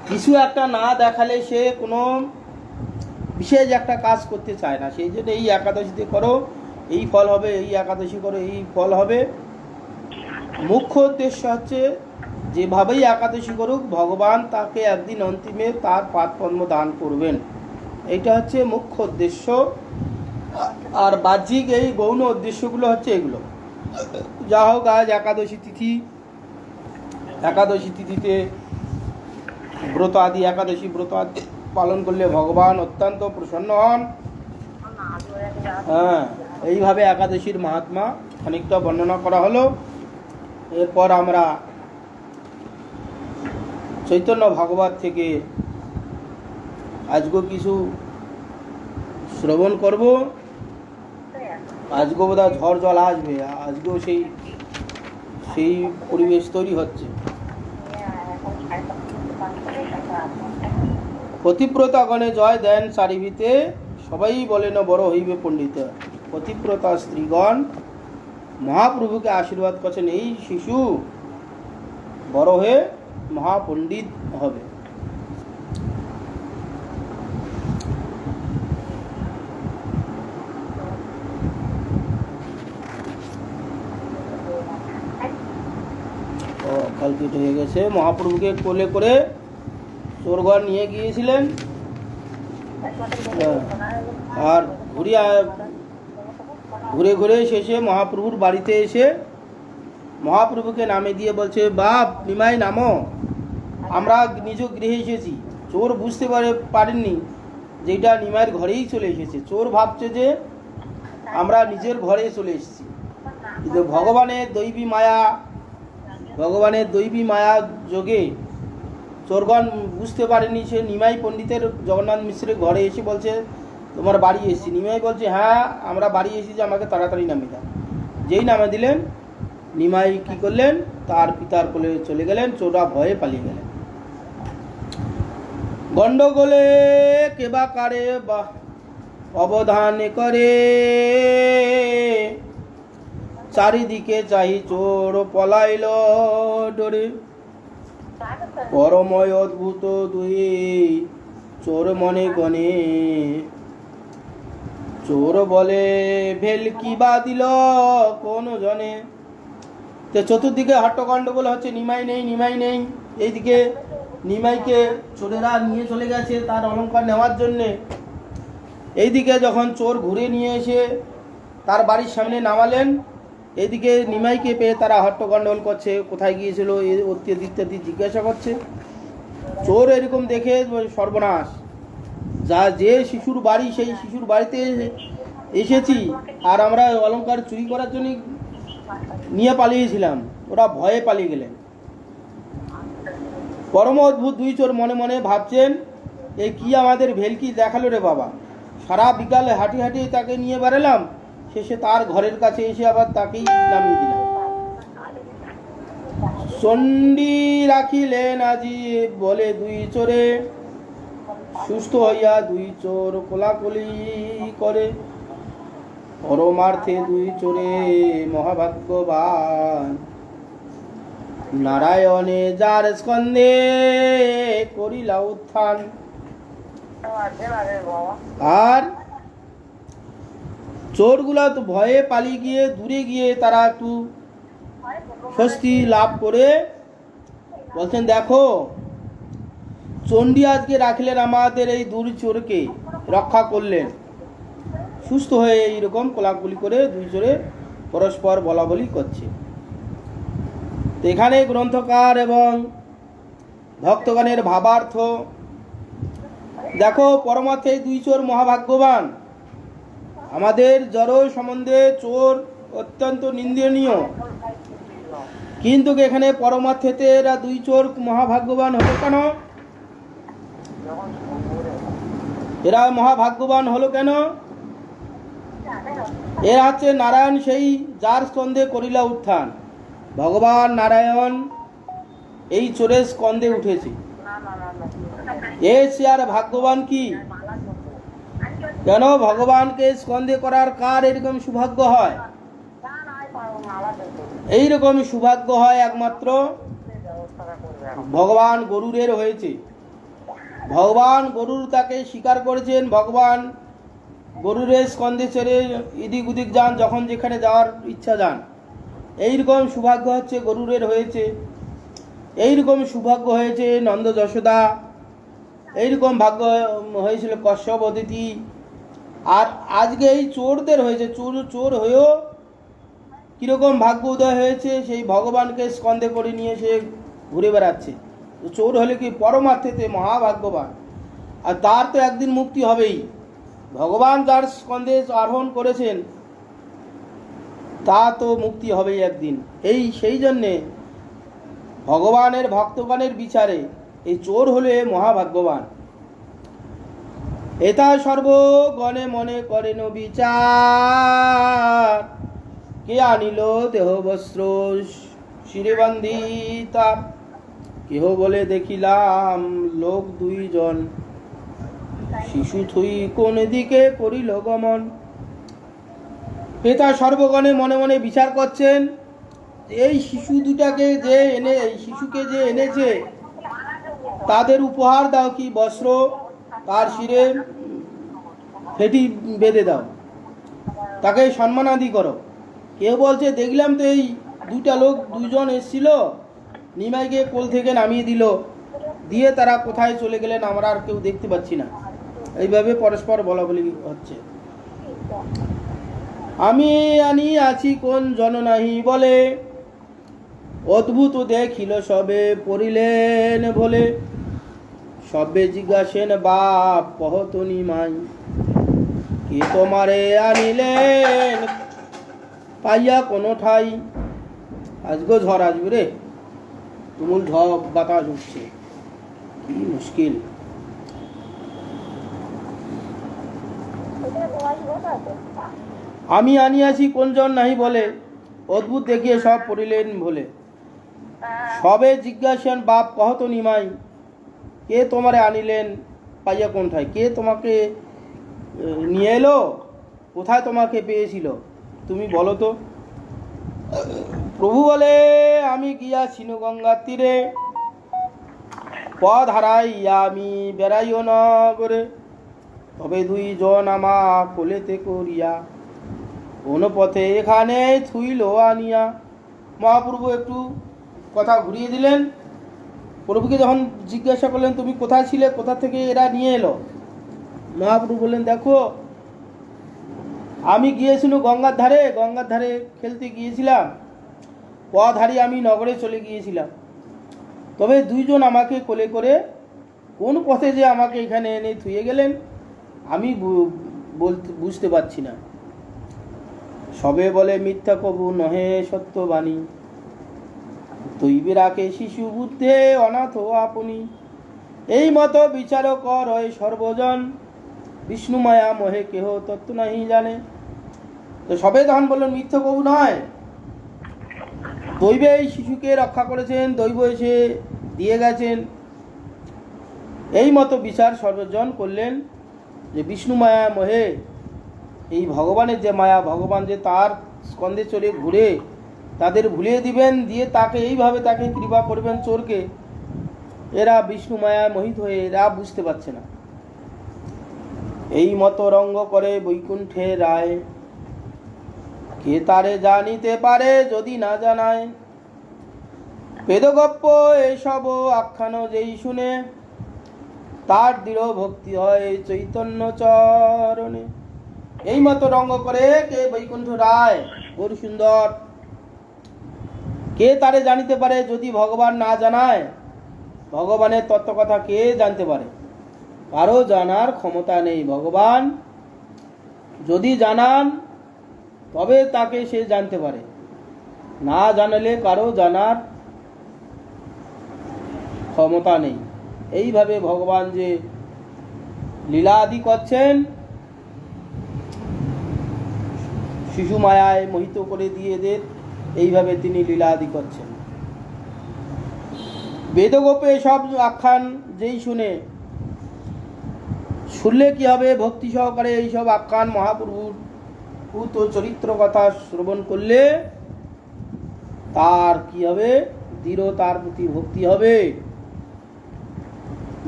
কিছু একটা না দেখালে সে কোনো বিশেষ একটা কাজ করতে চায় না। সেই জন্য এই একাদশীতে করো এই ফল হবে, এই একাদশী করো এই ফল হবে। মুখ্য উদ্দেশ্য হচ্ছে যেভাবেই একাদশী করুক ভগবান তাকে একদিন অন্তিমে তার পাদপদ্ম দান করবেন, এইটা হচ্ছে মুখ্য উদ্দেশ্য। আর বাহ্যিক এই গৌণ উদ্দেশ্যগুলো হচ্ছে এগুলো। যা হোক, আজ একাদশী তিথিতে ব্রত আদি একাদশী ব্রত আদি পালন করলে ভগবান অত্যন্ত প্রসন্ন হন। এইভাবে একাদশীর মাহাত্ম্য খানিকটা বর্ণনা করা হলো। এরপর আমরা চৈতন্য ভাগবত থেকে আজকেও কিছু শ্রবণ করব। আজকেও বোধহয় ঝড় জল আসবে, আজকেও সেই পরিবেশ তৈরি হচ্ছে। পতিব্রতাগণে জয় দেন চারিভিতে, সবাই বলেন বড় হইবে পণ্ডিত। পতিব্রতা স্ত্রীগণ মহাপ্রভুকে আশীর্বাদ করছেন এই শিশু বড় হয়ে মহাপণ্ডিত হবে। কালকেট হয়ে গেছে। মহাপ্রভুকে কোলে করে চোরগড় নিয়ে গিয়েছিলেন, আর ঘুরে ঘুরে শেষে মহাপ্রভুর বাড়িতে এসে মহাপ্রভুকে নামে দিয়ে বলছে, বাপ নিমাই নামো, আমরা নিজ গৃহে এসেছি। চোর বুঝতে পারেননি যে এটা নিমাইয়ের ঘরেই চলে এসেছে। চোর ভাবছে যে আমরা নিজের ঘরে চলে এসেছি, কিন্তু ভগবানের দৈবী মায়া যোগে চোরগণ বুঝতে পারেনি সে নিমাই পণ্ডিতের জগন্নাথ মিশ্রের ঘরে এসে বলছে তোমার বাড়ি এসেছি। নিমাই বলছে হ্যাঁ আমরা বাড়ি এসেছি, আমাকে তাড়াতাড়ি নামিয়ে দাও। যেই নামে দিলেন নিমাই কি করলেন, তার পিতার কোলে চলে গেলেন। চোরা ভয়ে পালিয়ে গেলেন। গন্ডগোলে কেবা কারে বা অবধান করে, চারিদিকে চাহি চোর পলাইল ডরে। পরময় অদ্ভুত দুই চোর মনে গনে, চোর বলে ভেলকি বা দিল কোন জনে। তো চতুর্দিকে হট্টগন্ডগোল হচ্ছে, নিমাই নেই। এইদিকে নিমাইকে চোরেরা নিয়ে চলে গেছে তার অলংকার নেওয়ার জন্যে। এইদিকে যখন চোর ঘুরে নিয়ে এসে তার বাড়ির সামনে নামালেন, এদিকে নিমাইকে পেয়ে তারা হট্টগন্ডগোল করছে, কোথায় গিয়েছিল ইত্যাদি জিজ্ঞাসা করছে। চোর এরকম দেখে সর্বনাশ, যে শিশুর বাড়ি সেই শিশুর বাড়িতে এসেছি আর আমরা অলংকার চুরি করার জন্য নিয়ে পালিয়েছিলাম। ওরা ভয়ে পালিয়ে গেলেন। পরম অদ্ভুত দুই চোর মনে মনে ভাবছেন, এ কি আমাদের ভেলকি দেখালো রে বাবা। সারা বিকালে হাঁটি তাকে নিয়ে বেরোলাম, শেষে তার ঘরের কাছে এসে আবার তাকেই নামিয়ে দিলাম। চণ্ডী রাখিলেন আজি বলে দুই চোরে, সুস্থ হইয়া দুই চোর কোলাকুলি করে। পরমার্থে দুই চোরে মহাভাগ্যবান, নারায়ণে যার স্কন্ধে করিলা উত্থান। আর চোরগুলা তো ভয়ে পালিয়ে গিয়ে দূরে গিয়ে তারা একটু স্বস্তি লাভ করে বলছেন, দেখো চণ্ডী আজকে রাখলেন, আমাদের এই দুই চোরকে রক্ষা করলেন। সুস্থ হয়ে এইরকম কোলাকুলি করে দুই চোরে পরস্পর বলা বলি করছে। তো এখানে গ্রন্থকার এবং ভক্তগণের ভাবার্থ, দেখো পরমার্থে এই দুই চোর মহাভাগ্যবান। আমাদের জড় সম্বন্ধে চোর অত্যন্ত নিন্দনীয়, কিন্তু এখানে পরমার্থেতে এরা দুই চোর মহাভাগ্যবান হলো কেন? এরা মহাভাগ্যবান হলো কেন? এরা হচ্ছে নারায়ণ, সেই যার স্কন্ধে করিলা উত্থান। ভগবান নারায়ণ এই চোরের স্কন্ধে উঠেছে। সে আর ভাগ্যবান কি? কেন ভগবানকে স্কন্ধে করার কার এরকম সৌভাগ্য হয়? এইরকম সৌভাগ্য হয় একমাত্র ভগবান গরুরের হয়েছে। ভগবান গরুর তাকে স্বীকার করেছেন। ভগবান গরুরের স্কন্ধে চড়ে এদিক ওদিক যান, যখন যেখানে যাওয়ার ইচ্ছা যান। এইরকম সৌভাগ্য হচ্ছে গরুরের হয়েছে। এইরকম সৌভাগ্য হয়েছে নন্দ যশোদা। এইরকম ভাগ্য হয়েছিল কশ্যপ অদিতি। আর আজকে এই চোরদের হয়েছে। চোর হয়েও কীরকম ভাগ্য উদয় হয়েছে, সেই ভগবানকে স্কন্ধে করে নিয়ে সে ঘুরে বেড়াচ্ছে। চোর হলে কি পরমার্থেতে মহাভাগ্যবান, আর তার তো একদিন মুক্তি হবেই। ভগবান যার স্কন্ধে আরোহণ করেছেন তা তো মুক্তি হবেই একদিন। সেই জন্যে ভগবানের ভক্তগণের বিচারে এই চোর হলে মহাভাগ্যবান। এতা সর্বগণে মনে করেন বিচার, কে আনিল দেহ বস্ত্র শিরেবন্দিতা। কেহ বলে দেখিলাম লোক দুইজন, শিশু থুই কোন দিকে করিল গমন। পিতা সর্বগণে মনে মনে বিচার করছেন, এই শিশু দুটাকে যে এই শিশুকে যে এনেছে তাদের উপহার দাও, কি বস্ত্র, তার শিরে ফেটি বেঁধে দাও, তাকে সম্মানাদি করো। কেউ বলছে দেখলাম তো এই দুজন এসেছিল, নিমাইকে কোল থেকে নামিয়ে দিল, দিয়ে তারা কোথায় চলে গেলেন আমরা আর কেউ দেখতে পাচ্ছি না। এইভাবে পরস্পর বলা বলি হচ্ছে। আমি আনি আছি কোন জন নাহি বলে, অদ্ভুত দেখিল সবে পড়িলেন বলে। সবে জিজ্ঞাসেন বাপ কহত নিমাই, কে তোমারে আনিলেন পাইয়া কোনো ঠাই। আজগো ঝড় আসবে রে, তুমুল ঝড় বাতাস উঠছে, কি মুশকিল। আমি আনিয়াছি কোনজন নাহি বলে, অদ্ভুত দেখিয়ে সব পড়িলেন ভোলে। সবে জিজ্ঞাসেন বাপ কহত নিমাই, কে তোমারে আনিলেন পাইয়া কোন ঠাই। কে তোমাকে নিয়ে এলো, কোথায় তোমাকে পেয়েছিল, তুমি বলো তো। প্রভু বলে, আমি গিয়াছিনু গঙ্গার তীরে, পথ হারাইয়া আমি বেড়াইও নগরে। তবে দুইজন আমা কোলেতে করিয়া, কোন পথে এখানে থুইল আনিয়া। মহাপ্রভু একটু কথা ঘুরিয়ে দিলেন। প্রভুকে যখন জিজ্ঞাসা করলেন তুমি কোথায় ছিলে, কোথা থেকে এরা নিয়ে এলো, মহাপ্রভু বললেন দেখো আমি গিয়েছিলাম গঙ্গার ধারে খেলতে গিয়েছিলাম, পথ হারিয়ে আমি নগরে চলে গিয়েছিলাম। তবে দুইজন আমাকে কোলে করে কোন পথে যে আমাকে এখানে এনে থুয়ে গেলেন আমি বুঝতে পারছি না। সবে বলে মিথ্যা কবু নহে সত্যবাণী, তৈবে রাখে শিশু বুদ্ধে অনাথ আপনি। এই মতো বিচার কর সর্বজন, বিষ্ণু মায়া মোহে কেহ তত্ত্ব নাহি জানে। তো সবে তখন বললেন মিথ্যা কবু নয়, দৈবে এই শিশুকে রক্ষা করেছেন, দৈব এসে দিয়ে গেছেন। এই মতো বিচার সর্বজন করলেন যে বিষ্ণু মায়া মোহে, এই ভগবানের যে মায়া, ভগবান যে তার স্কন্ধে চলে ঘুরে তাদের ভুলিয়ে দিবেন, দিয়ে তাকে এইভাবে তাকে কৃপা করবেন চোরকে। এরা বিষ্ণু মায়ায় মোহিত হয়ে এরা বুঝতে পারছে না। এই মতো রঙ্গ করে বৈকুণ্ঠে রায়, কে তারে জানিতে পারে যদি না জানায়। বেদগপ্প এসব আখ্যান যেই শুনে, তার দৃঢ় ভক্তি হয় চৈতন্য চরণে। এই মতো রঙ্গ করে কে বৈকুণ্ঠ রায় গৌর সুন্দর, কে তারে জানিতে পারে যদি ভগবান না জানায়। ভগবানের তত্ত্ব কথা কে জানতে পারে? কারো জানার ক্ষমতা নেই। ভগবান যদি জানান তবে তাকে সে জানতে পারে, না জানালে কারো জানার ক্ষমতা নেই। এইভাবে ভগবান যে লীলা আদি করছেন, শিশু মায়ায় মোহিত করে দিয়ে এদের, এইভাবে তিনি লীলা আদি করছেন। বেদগোপে সব আখ্যান যেই শুনলে কি হবে? ভক্তি সহকারে এইসব আখ্যান মহাপ্রভুর ভূত চরিত্র কথা শ্রবণ করলে তার কি হবে? দৃঢ় তার প্রতি ভক্তি হবে।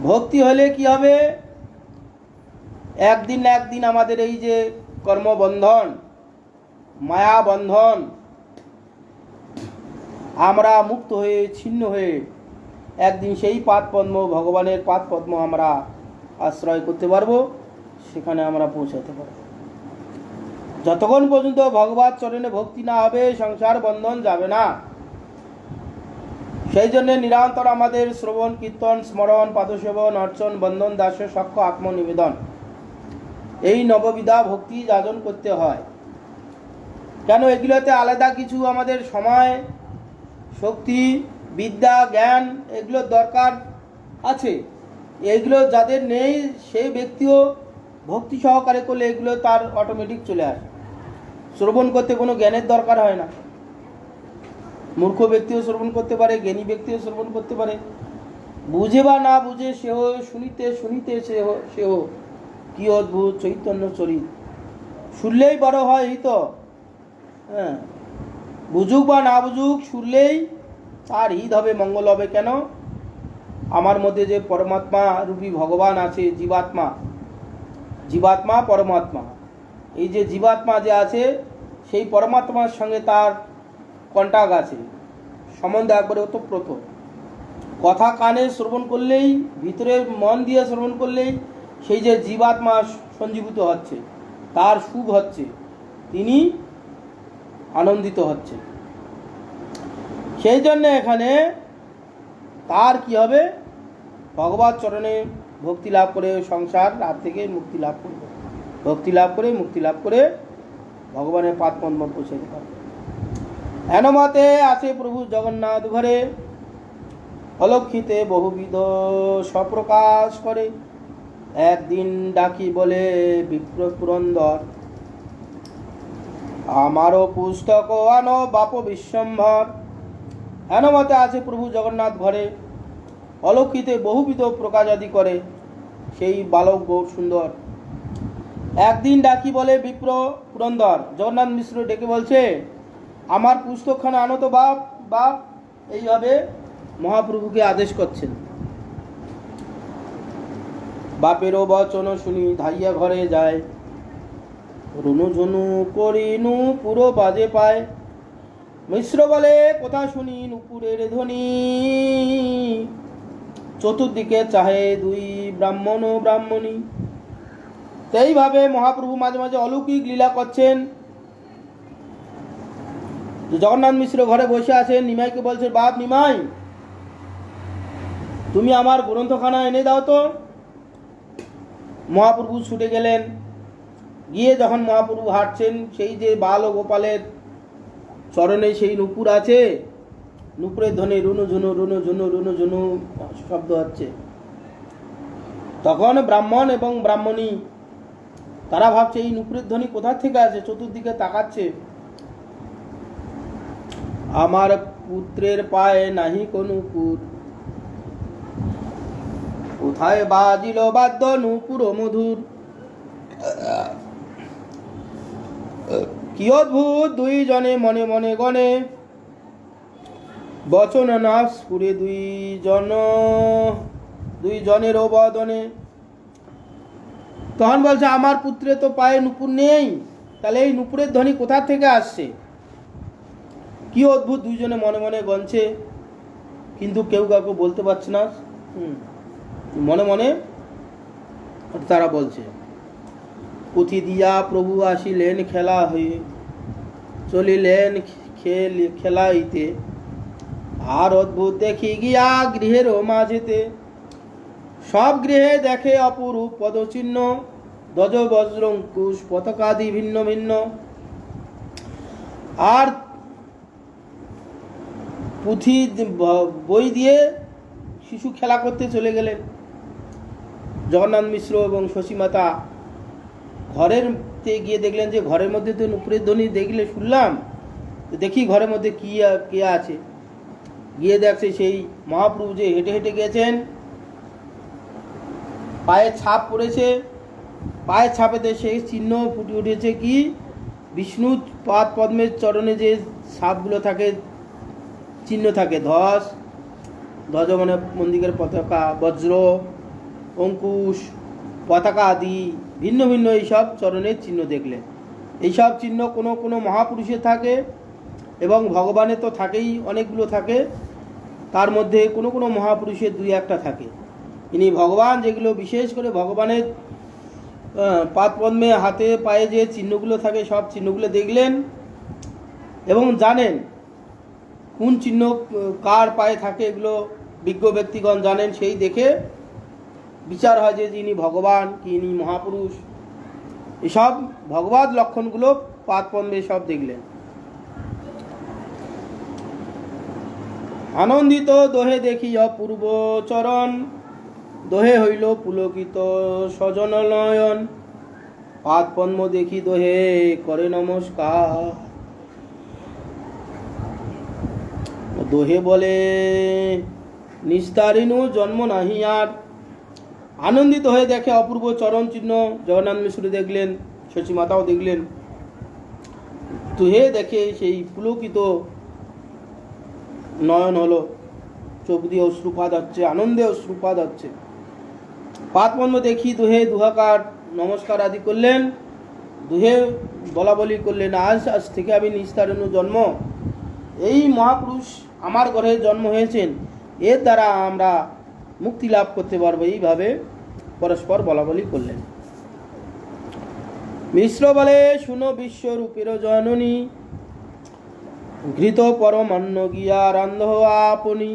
ভক্তি হলে কি হবে? একদিন না একদিন আমাদের এই যে কর্মবন্ধন, মায়া বন্ধন, আমরা মুক্ত হয়ে ছিন্ন হয়ে একদিন সেই পাদপদ্ম, ভগবানের পাদপদ্ম আমরা আশ্রয় করতে পারবো, সেখানে আমরা পৌঁছাতে পারবো। যতক্ষণ পর্যন্ত ভগবত চরণে ভক্তি না হবে সংসার বন্ধন যাবে না। সেই জন্য নিরন্তর আমাদের শ্রবণ কীর্তন স্মরণ পাদসেবন অর্চন বন্ধন দাস্য সক্ষ আত্মনিবেদন, এই নববিধা ভক্তি যাজন করতে হয়। কেন? এগুলোতে আলাদা কিছু আমাদের সময়, শক্তি, বিদ্যা, জ্ঞান এগুলোর দরকার আছে। এগুলো যাদের নেই সেই ব্যক্তিও ভক্তি সহকারে করলে এগুলো তার অটোমেটিক চলে আসে। শ্রবণ করতে কোনো জ্ঞানের দরকার হয় না। মূর্খ ব্যক্তিও শ্রবণ করতে পারে, জ্ঞানী ব্যক্তিও শ্রবণ করতে পারে। বুঝে বা না বুঝে সেও শুনিতে শুনিতে সেও কি অদ্ভুত চৈতন্য চরিত। শুনলেই বড় হয় এই তো। হ্যাঁ, বুঝুক বা না বুঝুক, শুনলেই তার হিত হবে, মঙ্গল হবে। কেন? আমার মধ্যে যে পরমাত্মা রূপী ভগবান আছে, জীবাত্মা, জীবাত্মা পরমাত্মা, এই যে জীবাত্মা যে আছে সেই পরমাত্মার সঙ্গে তার কন্টাক্ট আছে, সম্বন্ধ একবারে ওতপ্রোত। কথা কানে শ্রবণ করলেই, ভিতরে মন দিয়ে শ্রবণ করলেই সেই যে জীবাত্মা সঞ্জীবিত হচ্ছে, তার সুখ হচ্ছে, তিনি আনন্দিত হচ্ছে। সেই জন্য এখানে তার কি হবে? ভগবত চরণে ভক্তি লাভ করে সংসার রাত থেকে মুক্তি লাভ করবে। ভক্তি লাভ করে মুক্তি লাভ করে ভগবানের পাদপদ্ম পৌঁছাতে পারবে। এনমতে আছে প্রভু জগন্নাথ ঘরে, অলক্ষিতে বহুবিধ স্বপ্রকাশ করে। একদিন ডাকি বলে বিপ্র পুরন্দর, আমারও পুস্তক আনো বাপ বিশ্বম্ভর। এনমতে আছে প্রভু জগন্নাথ ঘরে, অলক্ষিতে বহুবিধ প্রকাশ আদি করে সেই বালক গৌর সুন্দর। একদিন ডাকি বলে বিপ্র পুরন্দর, জগন্নাথ মিশ্র ডেকে বলছে, আমার পুস্তকখানা আনো তো বাপ। বাপ এইভাবে মহাপ্রভুকে আদেশ করছেন। বাপেরও বচন শুনি ধাইয়া ঘরে যায়, রুনু ঝুনু করিনু পুরো বাজে পায়। মিশ্র বলে, কোথা শুনি নুপুরের ধ্বনি, চতুর্দিকে চাহে দুই ব্রাহ্মণ ও ব্রাহ্মণী। সেইভাবে মহাপ্রভু মাঝে মাঝে অলৌকিক লীলা করছেন। জগন্নাথ মিশ্র ঘরে বসে আছেন, নিমাইকে বলছে, বাপ নিমাই, তুমি আমার গ্রন্থখানা এনে দাও তো। মহাপ্রভু ছুটে গেলেন। গিয়ে যখন মহাপ্রভু হাঁটছেন, সেই যে বাল ও গোপালের চরণে সেই নুপুর আছে, নুপুরের ধ্বনি রুনু ঝুনু রুনু ঝুনু রুনু ঝুনু শব্দ হচ্ছে। তখন ব্রাহ্মণ এবং ব্রাহ্মণী তারা ভাবছে এই নুপুরের ধ্বনি কোথা থেকে আছে, চতুর্দিকে তাকাচ্ছে। আমার পুত্রের পায়ে নাহি কোন নুপুর, কোথায় বাজিল বাদ্য নুপুর মধুর। কি অদ্ভুত দুইজনে মনে মনে গণে, বচন না স্ফুরে দুই জনের বদনে। তখন বলছে আমার পুত্রে তো পায়ে নুপুর নেই, তাহলে এই নুপুরের ধ্বনি কোথা থেকে আসছে? কি অদ্ভুত, দুইজনে মনে মনে গনছে, কিন্তু কেউ কাউকে বলতে পারছে না। মনে মনে তারা বলছে, পুঁথি দিয়া প্রভু আসিলেন খেলা হয়ে, চলিলেন খেলাইতে, আর অদ্ভুত দেখি গিয়া গৃহের মাঝেতে। সব গৃহে দেখে অপরূপ পদচিহ্ন, ধ্বজ বজ্র অঙ্কুশ পতাকাদি ভিন্ন ভিন্ন। আর পুঁথি বই দিয়ে শিশু খেলা করতে চলে গেলেন। জগন্নাথ মিশ্র এবং শশীমাতা ঘরের গিয়ে দেখলেন যে ঘরের মধ্যে তো নুপুরের ধ্বনি দেখলে শুনলাম, তো দেখি ঘরের মধ্যে কে আছে। গিয়ে দেখছে সেই মহাপ্রভু যে হেঁটে হেঁটে গেছেন, পায়ের ছাপ পড়েছে, পায়ের ছাপেতে সেই চিহ্ন ফুটে উঠেছে কি বিষ্ণু পাদ পদ্মের চরণে যে ছাপগুলো থাকে, চিহ্ন থাকে, ধ্বজ মানে মন্দিরের পতাকা, বজ্র অঙ্কুশ পতাকা আদি ভিন্ন ভিন্ন এইসব চরণের চিহ্ন দেখলেন। এইসব চিহ্ন কোনো কোনো মহাপুরুষের থাকে এবং ভগবানের তো থাকেই, অনেকগুলো থাকে, তার মধ্যে কোনো কোনো মহাপুরুষের দুই একটা থাকে। ইনি ভগবান যেগুলো বিশেষ করে ভগবানের পাদপদ্মে হাতে পায়ে যে চিহ্নগুলো থাকে সব চিহ্নগুলো দেখলেন এবং জানেন কোন চিহ্ন কার পায়ে থাকে, এগুলো বিজ্ঞ ব্যক্তিগণ জানেন। সেই দেখে বিচার হয় যে ইনি ভগবান কি ইনি মহাপুরুষ। এসব ভগবত লক্ষণগুলো পাদপদ্মে সব দেখলেন। আনন্দিত দোহে দেখি অপূর্ব চরণ, দোহে হইল পুলকিত স্বজন নয়ন। পাদপদ্ম দেখি দোহে করে নমস্কার, দোহে বলে নিস্তারিণু জন্ম নাহি আর। আনন্দিত হয়ে দেখে অপূর্ব চরণ চিহ্ন, জগন্নাথ মিশ্র দেখলেন, শশী মাতাও দেখলেন। দোহে দেখে সেই পুলকিত নয়ন হলো, চোখ দিয়ে অশ্রুপাত হচ্ছে, আনন্দে অশ্রুপাত হচ্ছে। পাদপদ্ম দেখি দুহে দুহাকার নমস্কার আদি করলেন, দুহে বলা বলি করলেন, আজ থেকে আমি নিস্তারিণু জন্ম, এই মহাপুরুষ আমার ঘরে জন্ম হয়েছেন, এর দ্বারা আমরা মুক্তি লাভ করতে পারবো, এইভাবে পরস্পর বলা বলি করলেন। মিশ্র বলে শুনো বিশ্বরূপের জননী, ঘৃত পরমান্ন গিয়া রান্ধ আপনি,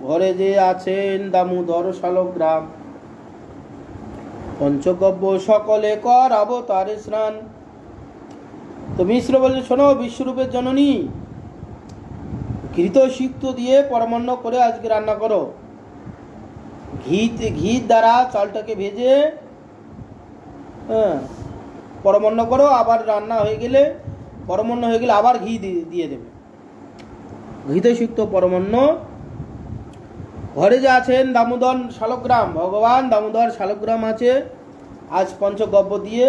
ঘরে যে আছেন দামোদর শালগ্রাম, পঞ্চগব্য সকলে করাবো তারে স্নান। তো মিশ্র বলে শোনো বিশ্বরূপের জননী, ঘৃত সিক্ত দিয়ে পরমান্ন করে আজকে রান্না করো। ঘি দ্বারা চালটাকে ভেজে পরমান্ন করো, আবার রান্না হয়ে গেলে পরমান্ন হয়ে গেলে আবার ঘি দিয়ে দেবে। ঘৃত সিক্ত পরমান্ন, ঘরে যে আছেন দামোদর শালগ্রাম, ভগবান দামোদর শালগ্রাম আছে, আজ পঞ্চগব্য দিয়ে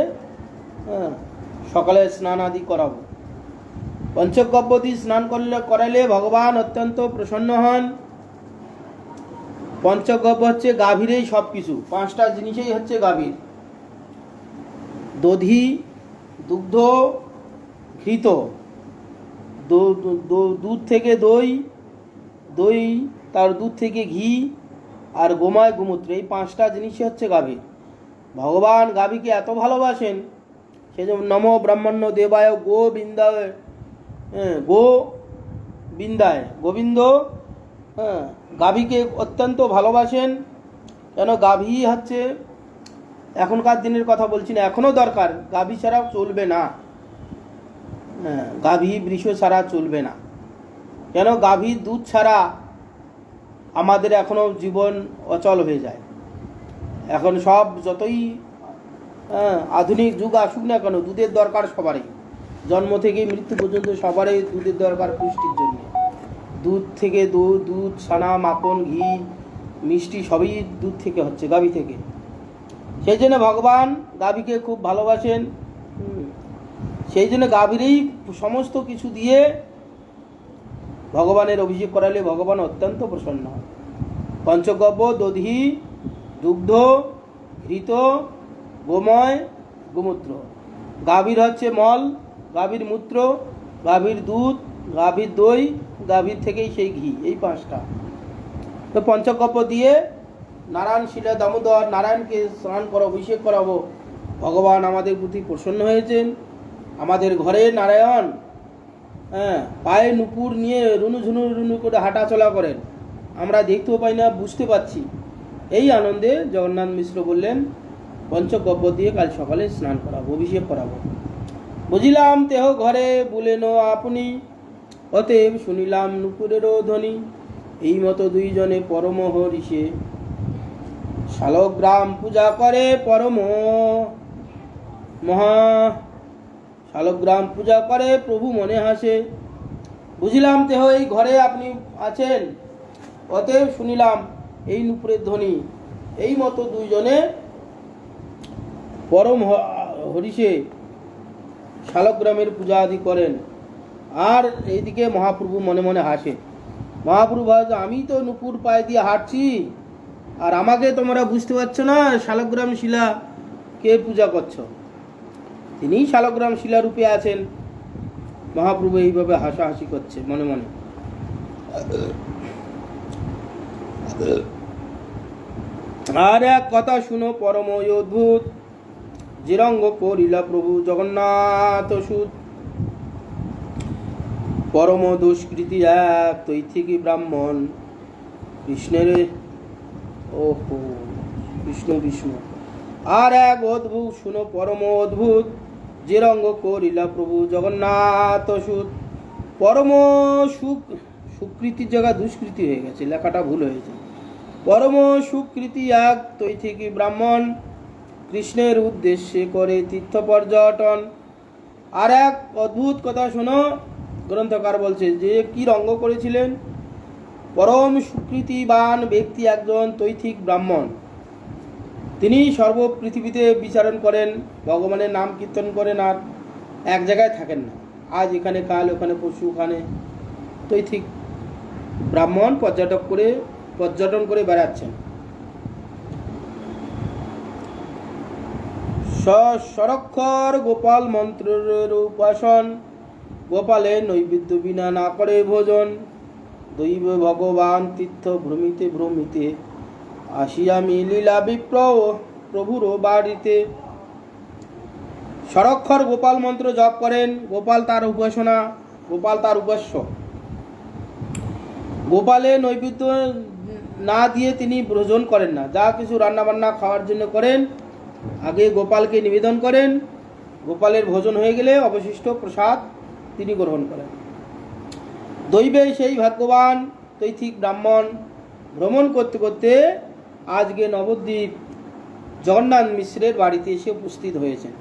সকালে স্নান আদি করাবো। পঞ্চগব্য দিয়ে স্নান করালে ভগবান অত্যন্ত প্রসন্ন হন। পঞ্চগব্য হচ্ছে গাভীরেই সব কিছু, পাঁচটা জিনিসেই হচ্ছে গাভীর: দধি, দুগ্ধ, ঘৃত, দুধ থেকে দই, দই তার দুধ থেকে ঘি, আর গোময় গোমূত্র, এই পাঁচটা জিনিসই হচ্ছে গাভীর। ভগবান গাভীকে এত ভালোবাসেন, সেই জন্য নম ব্রাহ্মণ্য দেবায় গোবিন্দায়, গোবিন্দ গাভীকে অত্যন্ত ভালোবাসেন। কেন গাভী হচ্ছে, এখনকার দিনের কথা বলছি না, এখনও দরকার, গাভী ছাড়া চলবে না, গাভী বৃষ ছাড়া চলবে না। কেন গাভীর দুধ ছাড়া আমাদের এখনও জীবন অচল হয়ে যায়। এখন সব যতই আধুনিক যুগ আসুক না কেন, দুধের দরকার সবারই, জন্ম থেকে মৃত্যু পর্যন্ত সবারই দুধের দরকার পুষ্টির জন্য। দুধ থেকে দুধ, ছানা, মাখন, ঘি, মিষ্টি সবই দুধ থেকে হচ্ছে, গাভী থেকে। সেই জন্য ভগবান গাভীকে খুব ভালোবাসেন। সেই জন্য গাভীরই সমস্ত কিছু দিয়ে ভগবানের অভিষেক করালে ভগবান অত্যন্ত প্রসন্ন হয়। পঞ্চগব্য দধি, দুগ্ধ, ঘৃত, গোময়, গোমূত্র। গাভীর হচ্ছে মল, গাভীর মূত্র, গাভীর দুধ, গাভীর দই, গাভীর থেকেই সেই ঘি, এই 5টা। তো পঞ্চগব্য দিয়ে নারায়ণ শিলা দামোদর নারায়ণকে স্নান করা, অভিষেক করাবো। ভগবান আমাদের প্রতি প্রসন্ন হয়েছেন। আমাদের ঘরে নারায়ণ পায়ে নুপুর নিয়ে রুনু রুনু করে হাঁটা চলা করেন, আমরা দেখতেও পাই না, বুঝতে পারছি। এই আনন্দে জগন্নাথ মিশ্র বললেন পঞ্চগব্য দিয়ে কাল সকালে স্নান করাবো, অভিষেক করাবো। বুঝিলাম তেহ ঘরে বলেন আপনি, অতএব শুনিলাম নুপুরেরও ধ্বনি। এই মতো দুইজনে পরম হরিষে শালগ্রাম পূজা করে পরম মহা। শালগ্রাম পূজা করে প্রভু মনে হাসে। বুঝিলাম তেহ এই ঘরে আপনি আছেন, অতএব শুনিলাম এই নুপুরের ধ্বনি। এই মতো দুইজনে পরম হরিষে শালগ্রামের পূজা আদি করেন। আর এইদিকে মহাপ্রভু মনে মনে হাসে। মহাপ্রভু ভাবে, আমি তো নুপুর পায়ে দিয়ে হাঁটছি, আর আমাকে তোমরা বুঝতে পারছো না শালগ্রাম শিলা কে পূজা করছো। তিনি শালগ্রাম শিলা রূপে আছেন। মহাপ্রভু এইভাবে হাসাহাসি করছে মনে মনে। আর এক কথা শুনো পরম অদ্ভুত, যে রঙ্গ করিলা প্রভু জগন্নাথ সুত। পরম দুষ্কৃতি এক তৈথিকী ব্রাহ্মণ কৃষ্ণের বিষ্ণু। আর এক অদ্ভুত শুনো পরম অদ্ভুত, যে রঙ্গ করিলা প্রভু জগন্নাথ সুত। পরম সুকৃতির জায়গা দুষ্কৃতি হয়ে গেছে, লেখাটা ভুল হয়েছে। পরম সুকৃতি এক তৈথিকী ব্রাহ্মণ কৃষ্ণের উদ্দেশ্যে করে তীর্থ পর্যটন। আর এক অদ্ভুত কথা শোনো, গ্রন্থকার বলছে যে কি রঙ্গ করেছিলেন। পরম সুকৃতিবান ব্যক্তি একজন তৈথিক ব্রাহ্মণ, তিনি সর্ব পৃথিবীতে বিচরণ করেন, ভগবানের নাম কীর্তন করেন, আর এক জায়গায় থাকেন না। আজ এখানে, কাল ওখানে, পশু ওখানে। তৈথিক ব্রাহ্মণ পর্যটন করে বেড়াচ্ছেন। স্বরক্ষর গোপাল মন্ত্রের উপাসন, গোপালের নৈবেদ্য বিনা না করে ভোজন। দৈব ভগবান তীর্থ ভ্রমিতে ভ্রমিতে, আসিয়ামি লীলা বিপ্র প্রভুর বাড়িতে। স্বরক্ষর গোপাল মন্ত্র জপ করেন, গোপাল তার উপাসনা, গোপাল তার উপাস্য। গোপালের নৈবেদ্য না দিয়ে তিনি ভোজন করেন না। যা কিছু রান্নাবান্না খাওয়ার জন্য করেন, আগে গোপালকে নিবেদন করেন, গোপালের ভোজন হয়ে গেলে অবশিষ্ট প্রসাদ তিনি গ্রহণ করেন। দৈবে সেই ভাগ্যবান তৈথিক ব্রাহ্মণ ভ্রমণ করতে করতে আজকে নবদ্বীপ জগন্নাথ মিশ্রের বাড়িতে এসে উপস্থিত হয়েছেন।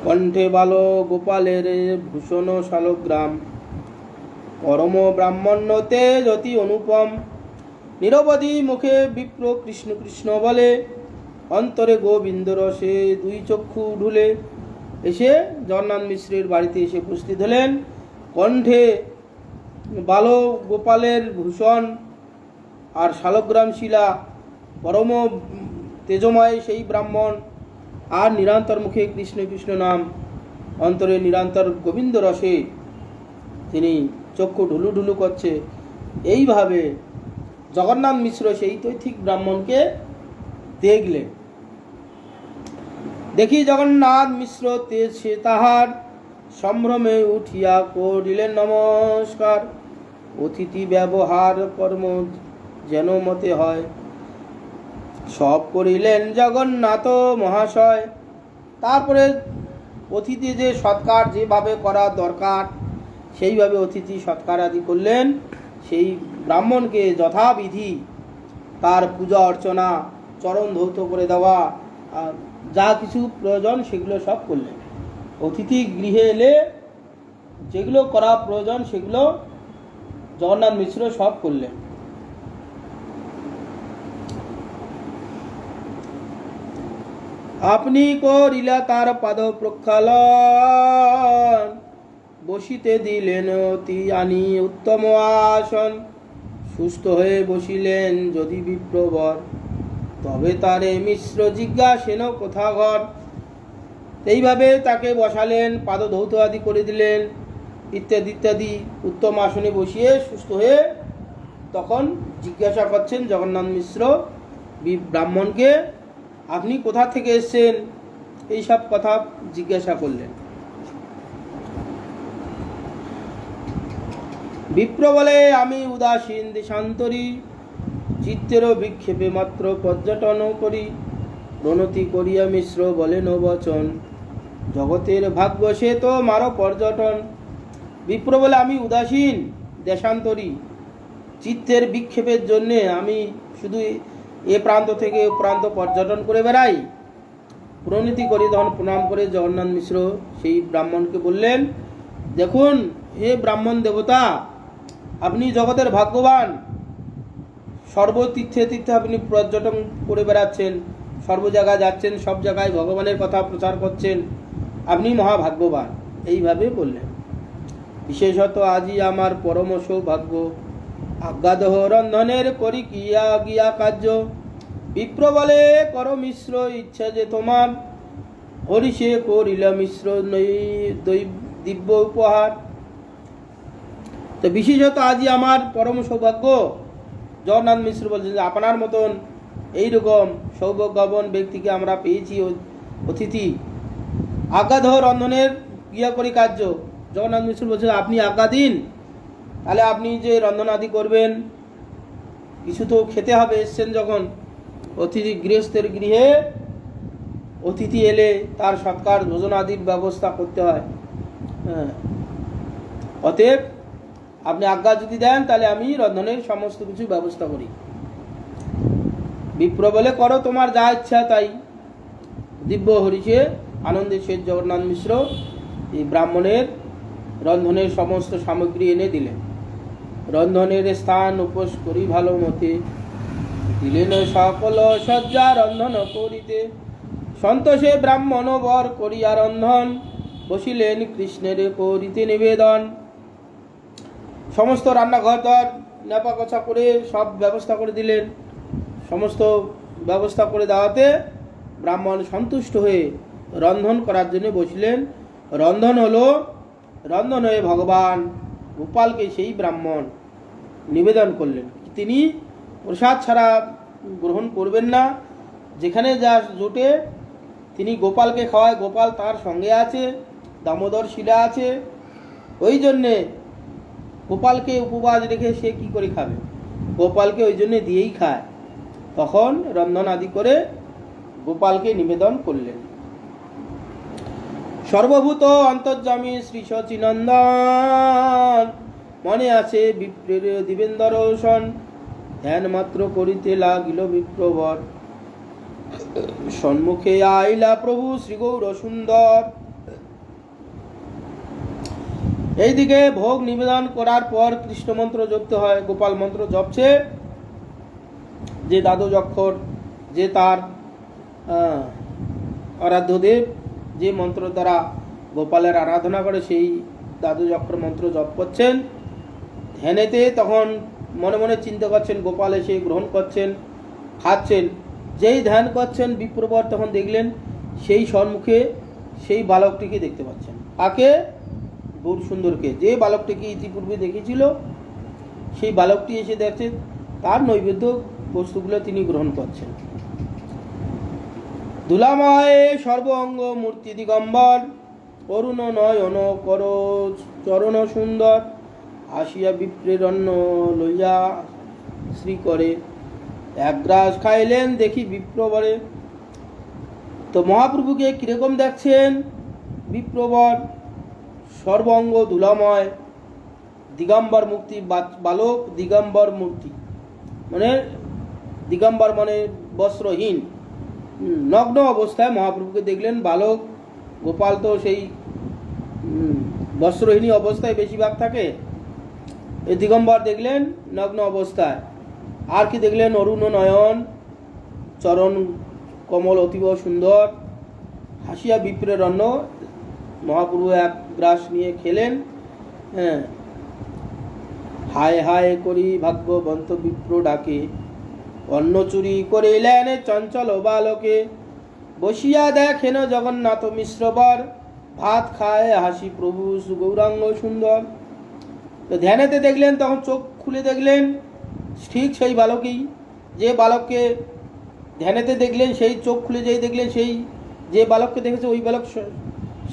কণ্ঠে বালো গোপালের ভূষণ শালগ্রাম, পরম ব্রাহ্মণ্যতে যতি অনুপম। নিরবধি মুখে বিপ্র কৃষ্ণ কৃষ্ণ বলে, অন্তরে গোবিন্দ রসে দুই চক্ষু ঢুলে। এসে জগন্নাথ মিশ্রের বাড়িতে এসে উপস্থিত হলেন। কণ্ঠে বালো গোপালের ভূষণ আর শালগ্রাম শিলা, পরম তেজময় সেই ব্রাহ্মণ, আর নিরন্তর মুখে কৃষ্ণ কৃষ্ণ নাম, অন্তরে নিরন্তর গোবিন্দ রসে তিনি চক্ষু ঢুলু ঢুলু করছে। এইভাবে জগন্নাথ মিশ্র সেই তৈথিক ব্রাহ্মণকে দেখলেন। দেখি জগন্নাথ মিশ্র সে তাহার সম্ভ্রমে উঠিয়া করিলেন নমস্কার। অতিথি ব্যবহার কর্ম যেন মতে হয়, সব করিলেন জগন্নাথ মহাশয়। তারপরে অতিথি যে সৎকার যেভাবে করা দরকার সেইভাবে অতিথি সৎকার আদি করলেন। সেই ব্রাহ্মণকে যথাবিধি তার পূজা অর্চনা, চরণ ধৌত করে দেওয়া, যা কিছু প্রয়োজন সেগুলো সব করলেন। অতিথি গৃহে এলে যেগুলো করা প্রয়োজন সেগুলো জগন্নাথ মিশ্র সব করলেন। আপনি করিলা তার পাদ প্রক্ষালন, বসিতে দিলেন অতি আনি উত্তম আসন। সুস্থ হয়ে বসিলেন যদি বিপ্রবর, তবে তারে মিশ্র জিজ্ঞাসেন কোথা ঘর। এইভাবে তাকে বসালেন, পাদধৌত আদি করে দিলেন, ইত্যাদি ইত্যাদি। উত্তম আসনে বসিয়ে সুস্থ হয়ে তখন জিজ্ঞাসা করছেন জগন্নাথ মিশ্র ব্রাহ্মণকে, আপনি কোথা থেকে এসেছেন, এইসব কথা জিজ্ঞাসা করলেন। বিপ্র বলে, আমি উদাসীন দেশান্তরী, চিত্তেরও বিক্ষেপে মাত্র পর্যটন করি। প্রণতি করিয়া মিশ্র বলেন বচন, জগতের ভাগ্য সে তো মারো পর্যটন। বিপ্র বলে, আমি উদাসীন দেশান্তরী, চিত্তের বিক্ষেপের জন্যে আমি শুধু এ প্রান্ত থেকে ও প্রান্ত পর্যটন করে বেড়াই। প্রণতি করি, তখন প্রণাম করে জগন্নাথ মিশ্র সেই ব্রাহ্মণকে বললেন, দেখুন হে ব্রাহ্মণ দেবতা, আপনি জগতের ভাগ্যবান, সর্বতীর্থে তীর্থে আপনি পর্যটন করে বেড়াচ্ছেন, সর্ব জায়গায় যাচ্ছেন, সব জায়গায় ভগবানের কথা প্রচার করছেন, আপনি মহাভাগ্যবান। এইভাবে বললেন। বিশেষত আজি আমার পরম সৌভাগ্য, আজ্ঞাদহ রন্ধনের করি গিয়া গিয়া কার্য। বিপ্র বলে, কর মিশ্র ইচ্ছা যে তোমার, হরিষে করিল মিশ্র দিব্য উপহার। তো বিশেষত আজি আমার পরম সৌভাগ্য, জগন্নাথ মিশ্র বলছেন যে আপনার মতন এইরকম সৌভাগ্যবান ব্যক্তিকে আমরা পেয়েছি অতিথি। আজ্ঞাদহ রন্ধনের ইয়া করি কার্য। জগন্নাথ মিশ্র বলছেন আপনি আজ্ঞা দিন, তাহলে আপনি যে রন্ধন আদি করবেন, কিছু তো খেতে হবে, এসছেন যখন। অতিথি গৃহস্থের গৃহে অতিথি এলে তার সৎকার ভোজন আদির ব্যবস্থা করতে হয়। অতএব আপনি আজ্ঞা যদি দেন তাহলে আমি রন্ধনের সমস্ত কিছু ব্যবস্থা করি। বিপ্র বলে, করো তোমার যা ইচ্ছা তাই। দিব্য হরিষে আনন্দে শেষ জগন্নাথ মিশ্র এই ব্রাহ্মণের রন্ধনের সমস্ত সামগ্রী এনে দিলেন। রন্ধনের স্থান উপোস করি ভালো মতে, দিলেন সকল সজ্জা রন্ধন করিতে। সন্তোষে ব্রাহ্মণ বর করিয়া রন্ধন, বসিলেন কৃষ্ণের করিতে নিবেদন। সমস্ত রান্নাঘর দর নেপা কচা করে সব ব্যবস্থা করে দিলেন। সমস্ত ব্যবস্থা করে দেওয়াতে ব্রাহ্মণ সন্তুষ্ট হয়ে রন্ধন করার জন্য বসিলেন। রন্ধন হয়ে ভগবান গোপালকে সেই ব্রাহ্মণ নিবেদন করলেন। তিনি প্রসাদ ছাড়া গ্রহণ করবেন না, যেখানে যা জোটে তিনি গোপালকে খাওয়ায়। গোপাল তার সঙ্গে আছে, দামোদর শিলা আছে, ওই জন্যে গোপালকে উপবাস রেখে সে কি করে খাবে, গোপালকে ওই জন্যে দিয়েই খায়। তখন রন্ধন আদি করে গোপালকে নিবেদন করলেন। সর্বভূত অন্তর্যামী শ্রী সচিনন্দন, মনে আছে বিপ্রের দিবেন দর্শন। ধ্যান মাত্র করিতে লাগিল বিপ্রবর, সম্মুখে আইলা প্রভু শ্রী গৌর সুন্দর। এইদিকে ভোগ নিবেদন করার পর কৃষ্ণ মন্ত্র জপতে হয়। গোপাল মন্ত্র জপছে, যে দ্বাদশ অক্ষর, যে তার আরাধ্যদেব যে মন্ত্র দ্বারা গোপালের আরাধনা করে, সেই দ্বাদশ অক্ষর মন্ত্র জপ করছেন। ধ্যানেতে তখন মনে মনে চিন্তা করছেন, গোপাল এসে গ্রহণ করছেন, খাচ্ছেন। যেই ধ্যান করছেন বিপ্রবর তখন দেখলেন সেই সম্মুখে সেই বালকটিকে দেখতে পাচ্ছেন। কাকে? গৌর সুন্দরকে। যে বালকটিকে ইতিপূর্বে দেখেছিল সেই বালকটি এসে দেখছে, তার নৈবেদ্য বস্তুগুলো তিনি গ্রহণ করছেন। ধুলাময় সর্ব অঙ্গ মূর্তি দিগম্বর, অরুণ নয়ন কর চরণ সুন্দর। আসিয়া বিপ্রের অন্ন লইয়া শ্রী করে, এক গ্রাস খাইলেন দেখি বিপ্রবরে। তো মহাপ্রভুকে কিরকম দেখছেন বিপ্রবর? সর্বাঙ্গ ধুলাময়, দিগম্বর মূর্তি, বালক দিগম্বর মূর্তি, মানে দিগম্বর মানে বস্ত্রহীন, নগ্ন অবস্থায় মহাপ্রভুকে দেখলেন। বালক গোপাল তো সেই বস্ত্রহীনী অবস্থায় বেশিরভাগ থাকে, এই দিগম্বর দেখলেন নগ্ন অবস্থায়। আর কি দেখলেন? অরুণ নয়ন, চরণ কমল অতীব সুন্দর। হাসিয়া বিপ্রের অন্ন, মহাপ্রভু এক গ্রাস নিয়ে খেলেন। হ্যাঁ, হায় হায় করি ভাগ্যবন্ত বিপ্র ডাকে, অন্ন চুরি করিলেন চঞ্চল বালকে। বসিয়া দেখেন জগন্নাথ মিশ্রবর, ভাত খায় হাসি প্রভু গৌরাঙ্গ সুন্দর। তো ধ্যানেতে দেখলেন, তখন চোখ খুলে দেখলেন ঠিক সেই বালকই, যে বালককে ধ্যানেতে দেখলেন, সেই চোখ খুলে যেই দেখলেন, সেই যে বালককে দেখেছে ওই বালক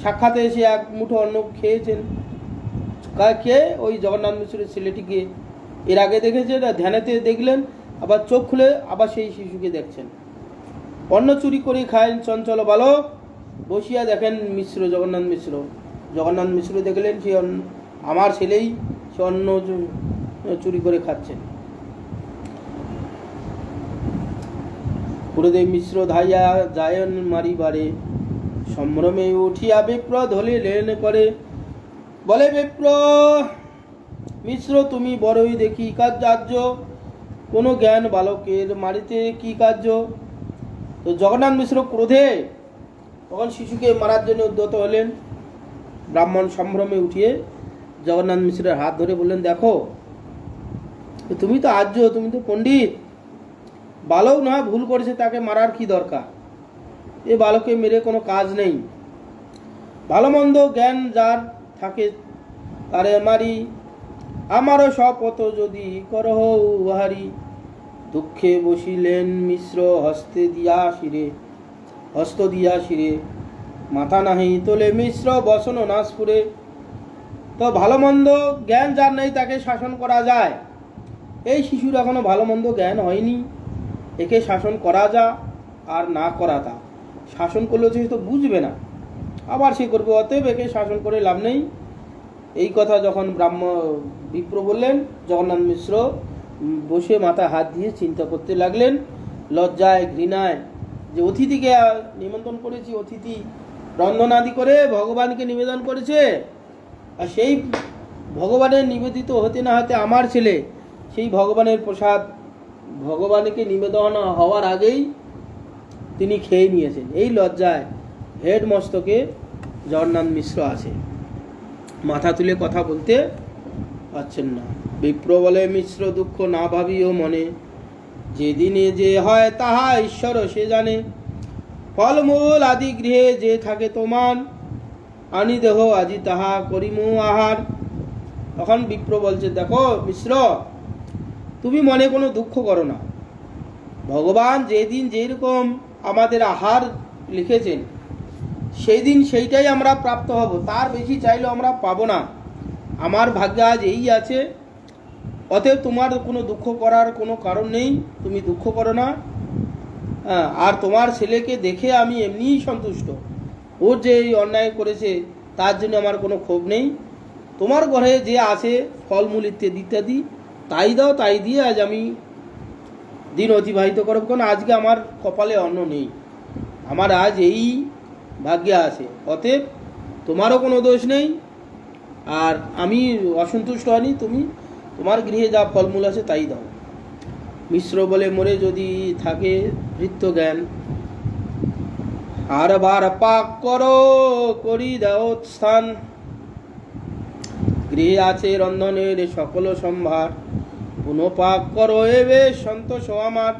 সাক্ষাতে এসে এক মুঠো অন্ন খেয়েছেন। খেয়ে ওই জগন্নাথ মিশ্রের ছেলেটিকে এর আগে দেখেছেন, আর ধ্যানেতে দেখলেন, আবার চোখ খুলে আবার সেই শিশুকে দেখছেন। অন্ন চুরি করে খায় চঞ্চল বালক, বসিয়া দেখেন মিশ্র, জগন্নাথ মিশ্র দেখলেন সে আমার ছেলেই সে অন্ন চুরি করে খাচ্ছেন। গুরুদেব মিশ্র ধাইয়া জায়ন মারিবারে, সম্ভ্রমে উঠিয়া বিপ্র ধলিলেন করে। বলে বিপ্র, মিশ্র তুমি বড়ই দেখি কার্য, কোনো জ্ঞান বালকের মারিতে কি কার্য। তো জগন্নাথ মিশ্র ক্রোধে তখন শিশুকে মারার জন্য উদ্যত হলেন। ব্রাহ্মণ সম্ভ্রমে উঠিয়ে জগন্নাথ মিশ্রের হাত ধরে বললেন, দেখো তুমি তো আর্য, তুমি তো পণ্ডিত, বালক নয় ভুল করেছে, তাকে মারার কি দরকার? এ বালককে মেরে কোনো কাজ নেই। ভালো মন্দ জ্ঞান যার থাকে তারে মারি, আমারও শপথ যদি করহ উহারি। দুঃখে বসিলেন মিশ্র হস্ত দিয়া শিরে, মাথা নাহি তোলে মিশ্র বসন নাসপুরে। তো ভালো মন্দ জ্ঞান যার নেই তাকে শাসন করা যায়। এই শিশুর এখনো ভালো মন্দ জ্ঞান হয়নি, একে শাসন করা যা আর না করা তা। শাসন করলে সে তো বুঝবে না, আবার সে করবে, অতএব একে শাসন করে লাভ নেই। এই কথা যখন বিপ্র বললেন, জগন্নাথ মিশ্র বসে মাথায় হাত দিয়ে চিন্তা করতে লাগলেন, লজ্জায় ঘৃণায়, যে অতিথিকে নিমন্ত্রণ করেছি, অতিথি রন্ধনাদি করে ভগবানকে নিবেদন করেছে, আর সেই ভগবানের নিবেদিত হতে না হতে আমার ছেলে সেই ভগবানের প্রসাদ ভগবানকে নিবেদন হওয়ার আগেই তিনি খেয়ে নিয়েছেন। এই লজ্জায় হেড মস্তকে জগন্নাথ মিশ্র আছে, মাথা তুলে কথা বলতে পারছেন না। বিপ্র বলে, মিশ্র দুঃখ না ভাবিও মনে, যেদিনে যে হয় তাহা ঈশ্বর সে জানে। ফলমূল আদি গৃহে যে থাকে তোমার, আনি দেহ আজি তাহা করিমু আহার। তখন বিপ্র বলছে, দেখো মিশ্র, তুমি মনে কোনো দুঃখ করো না। ভগবান যেদিন যেরকম আমাদের আহার লিখেছেন সেই দিন সেইটাই আমরা প্রাপ্ত হব, তার বেশি চাইলেও আমরা পাবো না। আমার ভাগ্যে আজ এই আছে, অতএব তোমার কোনো দুঃখ করার কোনো কারণ নেই, তুমি দুঃখ করো না। আর তোমার ছেলেকে দেখে আমি এমনিই সন্তুষ্ট, ওর যে এই অন্যায় করেছে তার জন্য আমার কোনো ক্ষোভ নেই। তোমার ঘরে যে আছে ফলমূল ইত্যাদি তাই দাও, তাই দিয়ে আজ আমি দিন অতিবাহিত করব, কারণ আজকে আমার কপালে অন্ন নেই, আমার আজ এই ভাগ্যে আছে। অতএব তোমারও কোনো দোষ নেই, আর আমি অসন্তুষ্ট হয়নি, তুমি তোমার গৃহে যা ফলমূল আছে তাই দাও। মিশ্র বলে, মোরে যদি থাকে বৃত্ত জ্ঞান, আর বার পাক করো করি দাও স্থান। গৃহে আছে রন্ধনের সকল সম্ভার, পুনঃ পাক করো এ বেশ সন্তোষ আমার।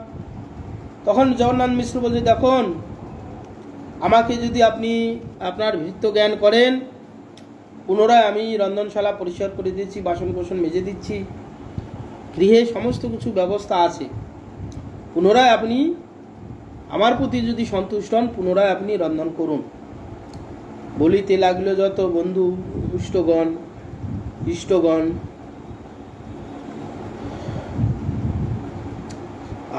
তখন জগন্নাথ মিশ্র বলছে, দেখুন আমাকে যদি আপনি আপনার ভৃত্য জ্ঞান করেন, পুনরায় আমি রন্ধনশালা পরিষ্কার করে দিচ্ছি, বাসন কোসন মেজে দিচ্ছি, গৃহে সমস্ত কিছু ব্যবস্থা আছে। পুনরায় আপনি আমার প্রতি যদি সন্তুষ্ট হন, পুনরায় আপনি রন্ধন করুন। বলিতে লাগলো যত বন্ধু ইষ্টগণ,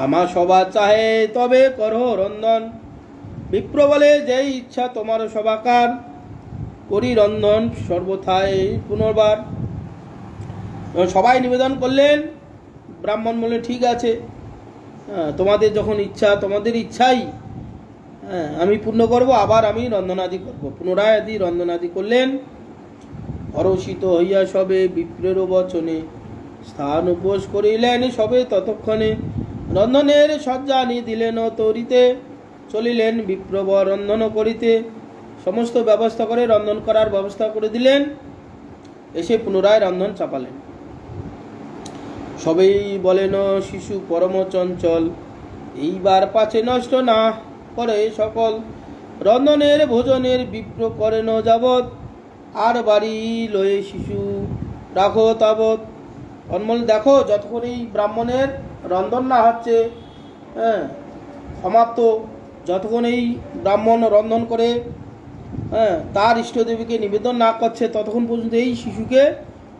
আমার সভা চাহে তবে করো রন্ধন। বিপ্র বলে, যেই ইচ্ছা তোমার সভাকার, করি রন্ধন সর্বথায় পুনর্বার। সবাই নিবেদন করলেন, ব্রাহ্মণ বলে, ঠিক আছে, তোমাদের যখন ইচ্ছা, তোমাদের ইচ্ছাই আমি পূর্ণ করব, আবার আমি রন্ধনাদি করব। পুনরায় আদি রন্ধনাদি করলেন। হরষিত হইয়া সবে বিপ্রের বচনে, স্থান উপোস করিলেন সবে ততক্ষণে। রন্ধনের শয্যা আনি দিলেন তরিতে, চলিলেন বিপ্রব রন্ধন করিতে। সমস্ত ব্যবস্থা করে রন্ধন করার ব্যবস্থা করে দিলেন। এসে পুনরায় রন্ধন চাপালেন। সবেই বলেন শিশু পরম চঞ্চল, এইবার পাছে নষ্ট না করে সকল। রন্ধনের ভোজনের বিপ্র করেন যাবৎ, আর বাড়ি লয়ে শিশু রাখো তাবৎ। অনমল দেখো, যতক্ষণ এই ব্রাহ্মণের রন্ধন না হচ্ছে সমাপ্ত, যতক্ষণ এই ব্রাহ্মণ রন্ধন করে তার ইষ্টদেবীকে নিবেদন না করছে, ততক্ষণ পর্যন্ত এই শিশুকে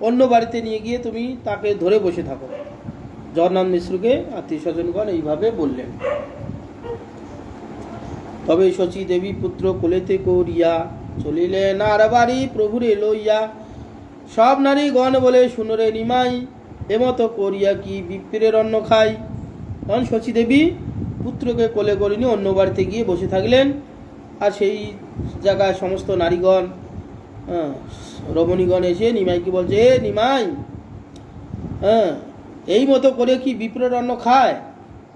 অন্য বাড়িতে নিয়ে গিয়ে তুমি তাকে ধরে বসে থাকো। জগন্নাথ মিশ্রকে আত্মীয় স্বজনগণ এইভাবে বললেন। তবে শচী দেবী পুত্র কোলেতে করিয়া চলিলেন আর বাড়ি প্রভুরে লইয়া। সব নারীগণ বলে শুনরে নিমাই, এমতো করিয়া কি বিপ্রের অন্ন খাই। তখন শচী দেবী পুত্রকে কোলে করে নিয়ে অন্য বাড়িতে গিয়ে বসে থাকলেন। আর সেই জায়গায় সমস্ত নারীগণ রমণীগণ এসে নিমাইকে বলছে, এ নিমাই, এই মতো করে কি বিপ্রের অন্ন খায়?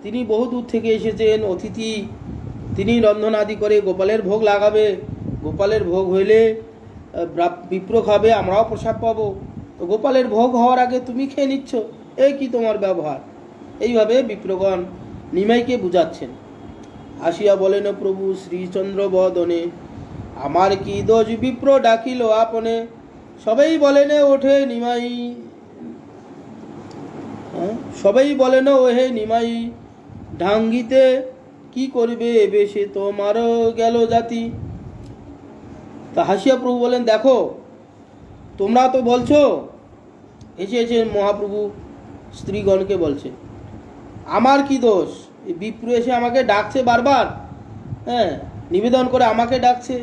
তিনি বহু দূর থেকে এসেছেন অতিথি, তিনি রন্ধন আদি করে গোপালের ভোগ লাগাবে। গোপালের ভোগ হইলে বিপ্র খাবে, আমরাও প্রসাদ পাবো। তো গোপালের ভোগ হওয়ার আগে তুমি খেয়ে নিচ্ছ, এই কি তোমার ব্যবহার? এইভাবে বিপ্রগণ নিমাইকে বুঝাচ্ছেন। আসিয়া বলেন প্রভু শ্রীচন্দ্র বদনে, আমার কি দোষ বিপ্র ডাকিল আপনে। সবাই বলেন ওঠে নিমাই, সবাই বলেন ওহে নিমাই, ঢাঙ্গিতে কি করবে বেশে তোমারও গেল জাতি। তা হাসিয়া প্রভু বলেন, দেখো তোমরা তো বলছো, এসে মহাপ্রভু স্ত্রীগণকে বলছে, আমার কি দোষ? বিপ্র এসে আমাকে ডাকছে বারবার, নিবেদন করে আমাকে ডাকছে।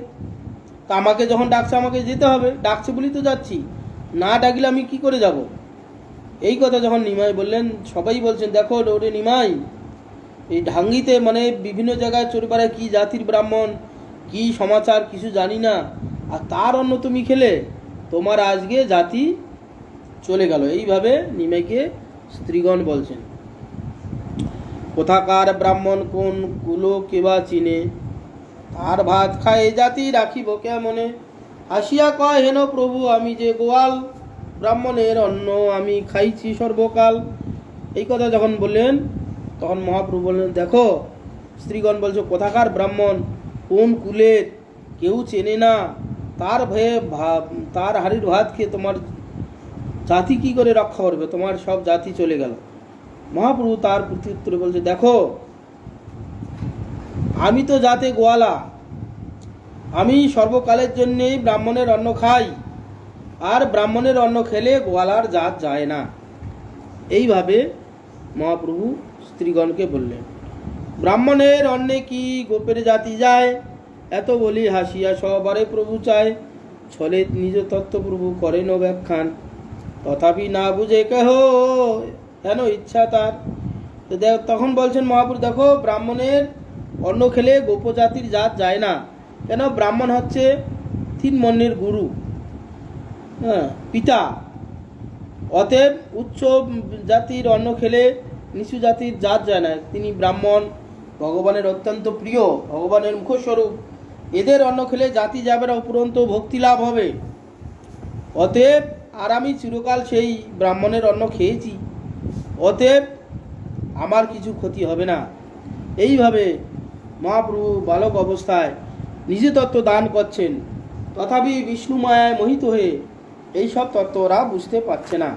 তা আমাকে যখন ডাকছে আমাকে যেতে হবে, ডাকছে বলি তো যাচ্ছি, না ডাকলে আমি কি করে যাব? এই কথা যখন নিমাই বললেন, সবাই বলছেন, দেখো ওরে নিমাই, এই ঢাঙ্গিতে মানে বিভিন্ন জায়গায় চোরপাড়ায় কি জাতির ব্রাহ্মণ, কি সমাচার কিছু জানি না, আর তার অন্ন তুমি খেলে, তোমার আজকে জাতি চলে গেল। এইভাবে নিমাইকে স্ত্রীগণ বলছেন। কোথাকার ব্রাহ্মণ কোন কুলো কেবা চিনে, তার ভাত খায় জাতি রাখিব কেমনে। হাসিয়া কয়, হেন প্রভু আমি যে গোয়াল, ব্রাহ্মণের অন্ন আমি খাইছি সর্বকাল। এই কথা যখন বললেন, তখন মহাপ্রভু বললেন, দেখো স্ত্রীগণ বলছো, কোথাকার ব্রাহ্মণ, কোন কুলের, কেউ চেনে না, তার ভয়ে তার হাড়ির ভাত খেয়ে তোমার জাতি কি করে রক্ষা করবে? তোমার সব জাতি চলে গেল। মহাপ্রভু তার প্রত্যুত্তরে বলছে, দেখো আমি তো জাতে গোয়ালা, আমি সর্বকালের জন্যেই ব্রাহ্মণের অন্ন খাই, আর ব্রাহ্মণের অন্ন খেলে গোয়ালার জাত যায় না। এইভাবে মহাপ্রভু স্ত্রীগণকে বললেন। ব্রাহ্মণের অন্নে কি গোপের জাতি যায়, এত বলি হাসিয়া সবারে প্রভু চায়। ছলে নিজ তত্ত্ব প্রভু করেন ব্যাখ্যান, তথাপি না বুঝে কেহ হেন ইচ্ছা তার। তো তখন বলছেন মহাপ্রভু, দেখো ব্রাহ্মণের অন্ন খেলে গোপজাতির জাত যায় না। কেন? ব্রাহ্মণ হচ্ছে তিন বর্ণের গুরু, পিতা। অতএব উচ্চ জাতির অন্ন খেলে নিচু জাতির জাত যায় না। তিনি ব্রাহ্মণ, ভগবানের অত্যন্ত প্রিয়, ভগবানের মুখস্বরূপ। এদের অন্ন খেলে জাতি যাবে না, উপরন্ত ভক্তি লাভ হবে। অতএব আর আমি চিরকাল সেই ব্রাহ্মণের অন্ন খেয়েছি, অতএব আমার কিছু ক্ষতি হবে না। এইভাবে মহাপ্রভু বালক অবস্থায় নিজে তত্ত্ব দান করছেন, তথাপি বিষ্ণু মায়ায় মোহিত হয়ে এই সব তত্ত্ব ওরা বুঝতে পারছে না।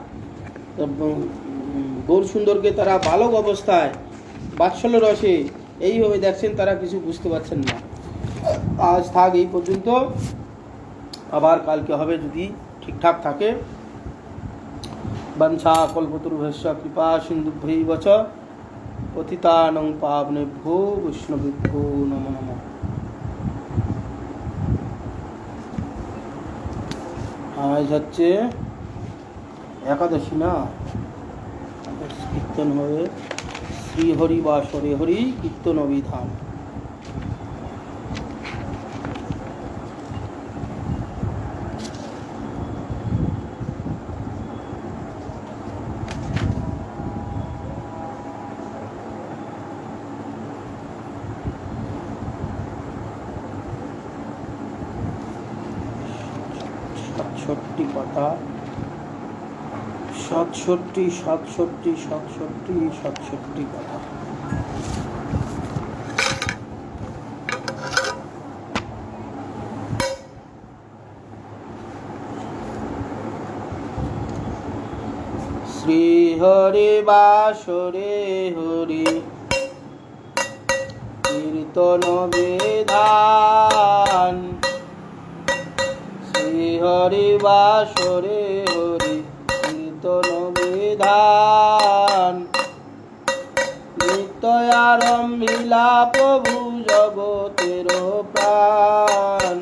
গৌর সুন্দরকে তারা বালক অবস্থায় বাৎসল্য রসে এইভাবে দেখছেন, তারা কিছু বুঝতে পারছেন না। আজ থাক এই পর্যন্ত, আবার কালকে হবে যদি ঠিকঠাক থাকে। বংশা কল্পতরুভ্যশ্চ কৃপা সিন্ধুভ্যৈব চ পতিতানাং পাবনেভ্যো বৈষ্ণবেভ্যো নমো নমঃ। আজ হচ্ছে একাদশী না, কীর্তন হবে শ্রীহরি বা সরে হরি কীর্তন অভিধান। 67 পাতা, 67 পাতা। শ্রী হরি বাসরে হরি কীর্তন বিধান, শ্রী হরি বাসরে হরি কীর্তন বিধান। নিত্য আরম্ভিলা প্রভু জগতের প্রাণ,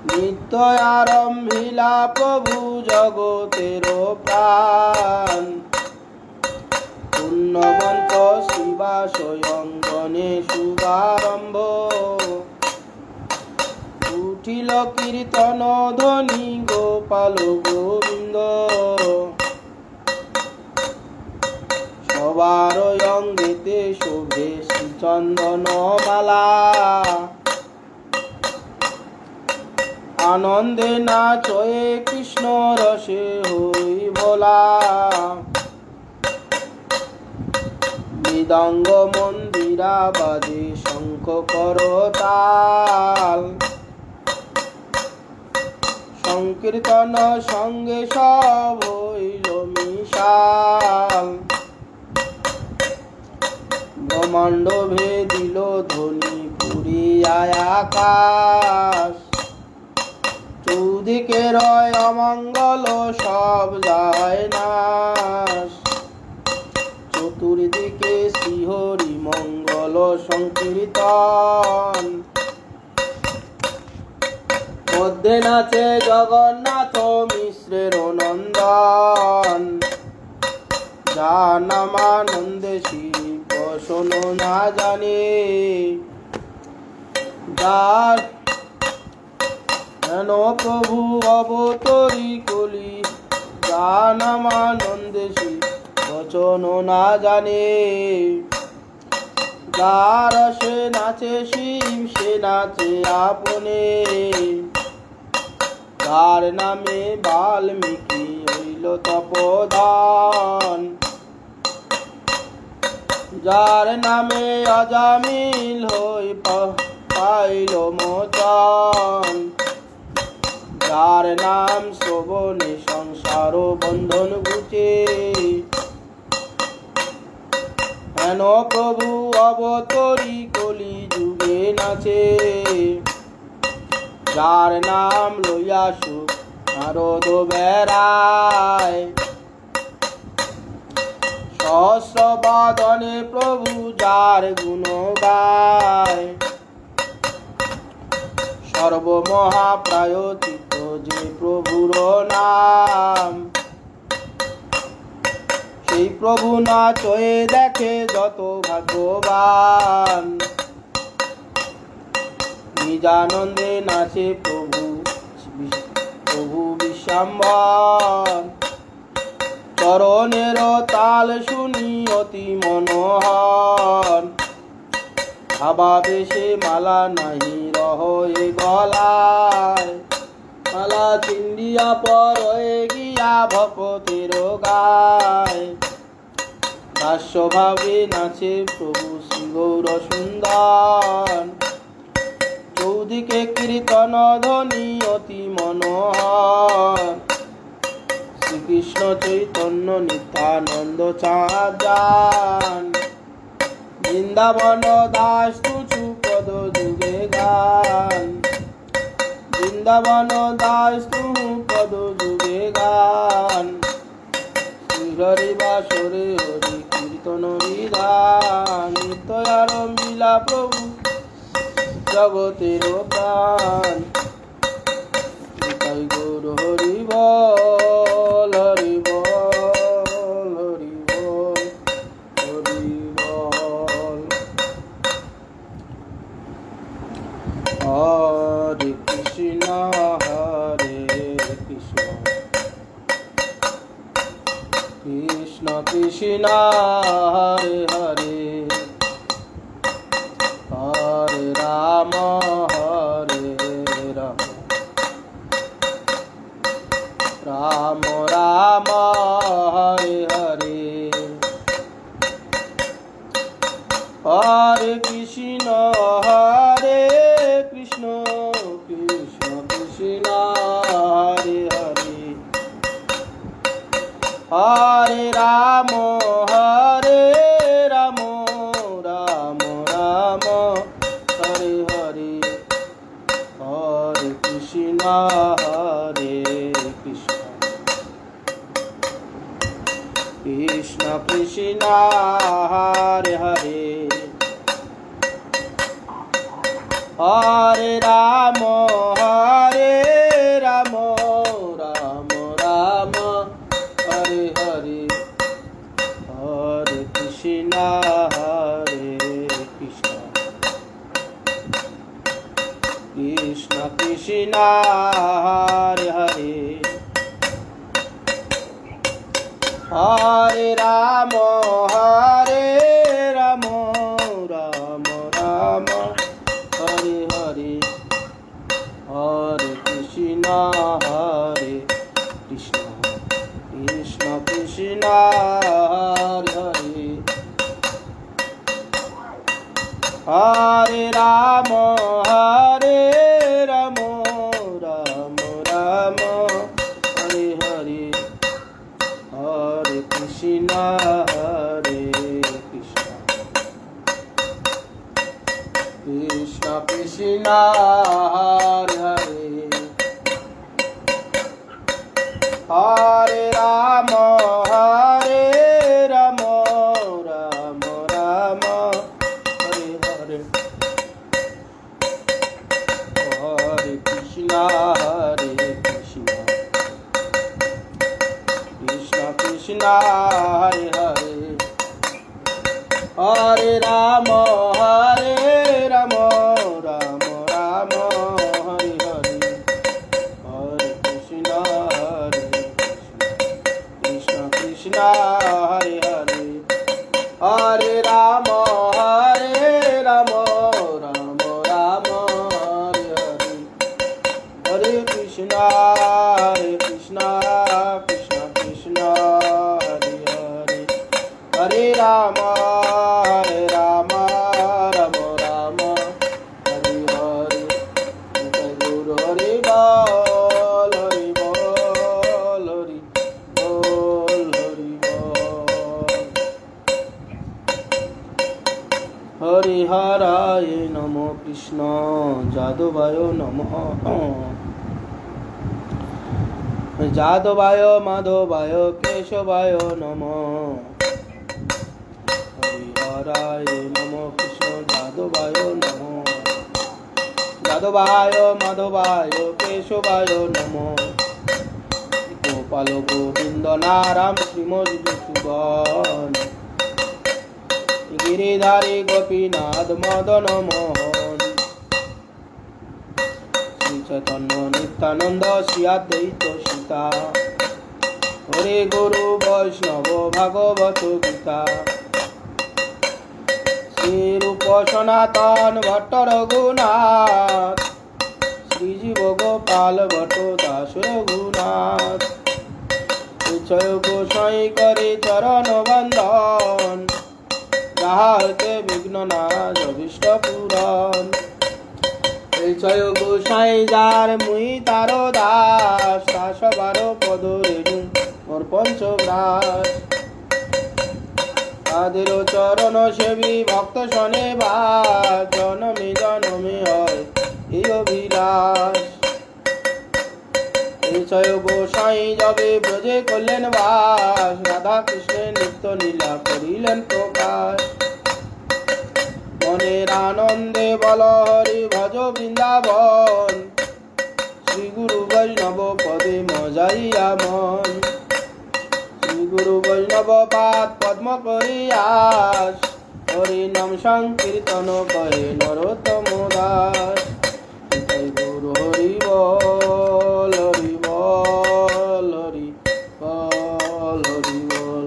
নিত্য আরম্ভিলা প্রভু জগতের প্রাণ। পুণ্যবন্ত শিবা স্বয়ং গণে শুভারম্ভ, উঠিল কীর্তন ধ্বনি গোপাল গোবিন্দ। সবার অঙ্গেতে শোভে শ্রীচন্দন মালা, আনন্দে নাচয়ে কৃষ্ণ রসে হই ভোলা। মৃদঙ্গ মন্দিরা বাজে শঙ্খ করতাল, সংকীর্তন সঙ্গে সব হইল মিশাল। ব্রহ্মাণ্ড ভেদিল ধ্বনি পুরিয়ায় আকাশ, চৌদিকে রয় অমঙ্গল সব যায় নাশ। চতুর্দিকে শ্রীহরি মঙ্গল সংকীর্তন, মধ্যে নাচে জগন্নাথ মিশ্রের নন্দন। যার নামানন্দে শিব শোনো না জানে, যার হেন প্রভু অবতরি কলি। যার নামানন্দে শিব বচন না জানে, যার সে নাচে শিব সে নাচে আপনে। যার নামে বাল্মীকি হইল তপোধন, যার নামে অজামিল হই পাইল মোচন। যার নাম শ্রবণে সংসার বন্ধন ঘুচে, হেন প্রভু অবতরি কলি যুগে নাচে। যার নাম লইয়া সুখ নারদ বেড়ায়, সহস্র বাদনে প্রভু যার গুণ গায়। সর্বমহাপ্রায়চিত যে প্রভুর নাম, সেই প্রভু নাচয়ে দেখে যত ভাগ্যবান। নিজানন্দে নাচে প্রভু প্রভু বিশ্বাম্বর, চরণের তাল শুনি অতি মনোহর। ভাবাবেশে মালা নাহি রহে গলায়, মালা চিন্দিয়া পরয়ে গিয়া ভকতের গায়। দাস্যভাবে নাচে প্রভু শ্রী গৌর সুন্দর, চৌদিকে কীর্তন ধ্বনি অতি মনোহর। শ্রীকৃষ্ণ চৈতন্য নিত্যানন্দ চাঁদ যান, বৃন্দাবন দাস তুচু পদ যুগে গান। বৃন্দাবন দাস তু পদ যুগে গান। শ্রী হরি বাসরে হরি কীর্তন বিধান, নিত্য আরম্ভিলা প্রভু জগতের প্রাণ। নিতাই গৌর হরি বল, হরি বল, হরি বল, হরি বল। হরে কৃষ্ণ হরে কৃষ্ণ, কৃষ্ণ কৃষ্ণ হরে হরে, হরে রাম হরে রাম, রাম রাম হরে হরে, হরে কৃষ্ণ কৃষ্ণ কৃষ্ণ হরে হরে, হরে রাম রাম রাম হরে হরে, হরে কৃষ্ণ কৃষ্ণ কৃষ্ণ কৃষ্ণ হরে হরে, হরে রাম রাম রাম হরে হরে, হরে কৃষ্ণ কৃষ্ণ কৃষ্ণ কৃষ্ণ হরে হরে, হরে রাম রাম রাম হরে হরে, হরে কৃষ্ণ কৃষ্ণ কৃষ্ণ কৃষ্ণ হরে হরে, হরে রাম রাম রাম হরে হরে, হরে কৃষ্ণ কৃষ্ণ কৃষ্ণ কৃষ্ণ হরে হরে, হরে রাম রাম রাম হরে হরে, হরে কৃষ্ণ কৃষ্ণ কৃষ্ণ কৃষ্ণ হরে হরে, হরে রাম রাম রাম হরে হরে, হরে কৃষ্ণ কৃষ্ণ কৃষ্ণ হরে হরে, হরে রাম রাম রাম হরে হরে, হরে কৃষ্ণ কৃষ্ণ কৃষ্ণ কৃষ্ণ হরে হরে, হরে রাম রাম রাম হরে হরে, গুরু হরি বল হরি বল হরি বল হরি বল, হরি হরায় নম কৃষ্ণ যাদবায় নমঃ, যাদবায় মাধবায় কেশবায় নমঃ, হরি হরায় নম কৃষ্ণ যাদবায় নমঃ, যাদবায় মাধবায় কেশবায় নমঃ, গোপাল গোবিন্দ নারাম শ্রীমধুসূদন, গিরিধারী গোপীনাথ মদন মোহন, শ্রী চৈতন্য নিত্যানন্দ শ্রী অদ্বৈত সীতা, হরে গুরু বৈষ্ণব ভাগবত গীতা, শ্রী রূপ সনাতন ভট্ট রঘুনাথ, শ্রীজীব গোপাল ভট্ট দাস রঘুনাথ, জয় গোসাই করে চরণ বন্দন, যাহা হইতে বিঘ্ন নাশ অভীষ্ট পূরণ, জয় গোসাই যার মুই তার দাস, তা সবার পদ রেণু মোর পঞ্চগ্রাস, তাদের চরণ সেবী ভক্ত শনে বাস, জনমে জনমে হয় এই অভিলাষ, জয় গোসাই যবে ব্রজে করলেন বাস, রাধা কৃষ্ণের নিত্য লীলা করিলেন প্রকাশ, মনের আনন্দে বল হরি ভজ বৃন্দাবন, শ্রী গুরু বৈষ্ণব পদে মজাইয়া মন, শ্রী গুরু বৈষ্ণব পাদ পদ্ম করিয়াস, হরি নাম সংকীর্তন করে নরোত্তম দাস, গুরু হরি বল হরি বল হরি বল হরি বল,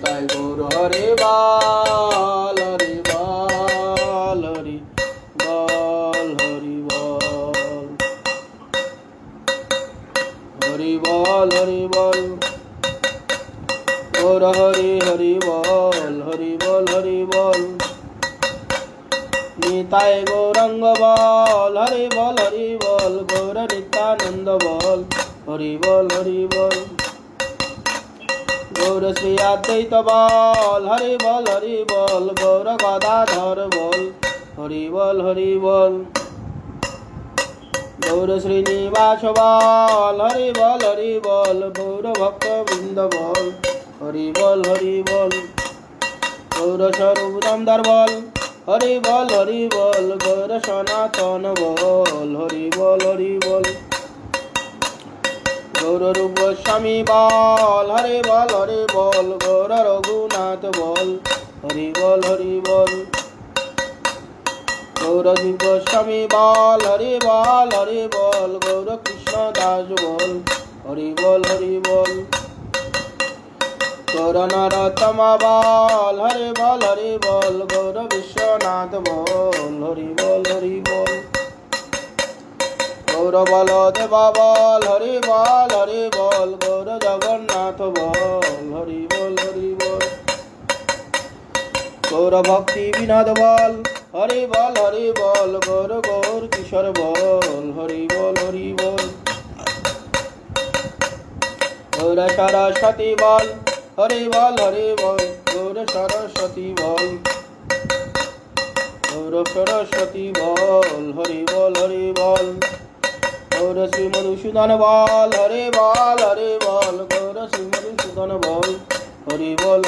তাই গৌর হরি বল হরি বল হরি বল হরি বল, হরি বল হরি বল গৌর হরি হরি বল হরি বল হরি বল নিতাই গৌরাঙ্গ বল হরি বল গৌর নিত্যানন্দ বল হরি বল গৌর শ্রী অদ্বৈত বল হরি বল গৌর গদাধর বল হরি বল গৌর শ্রীনিবাস বল হরি বল গৌর ভক্ত বৃন্দ বল হরি বল গৌর স্বরূপ দামদার বল হরি বল গৌর সনাতন বল হরি বল গৌর রূপ গোস্বামী বল হরি বল গৌর রঘুনাথ বল হরি বল গৌর জীব গোস্বামী বল হরি বল গৌর কৃষ্ণ দাস বল হরি বল গৌর নরোত্তম বল হরি বল গৌর বিশ্বনাথ বল হরি বল গৌর বলদেব বল হরি বল গৌর জগন্নাথ বল হরি বল গৌর ভক্তি বিনোদ বল হরি বল গৌর কিশোর বল হরি বল গৌর সরস্বতী বল হরি বল গৌর সরস্বতী বল গৌর সরস্বতী বল হরি বল গৌর শ্রী মধুসূদন বল হরি বল গৌর শ্রী মধুসূদন বল হরি বল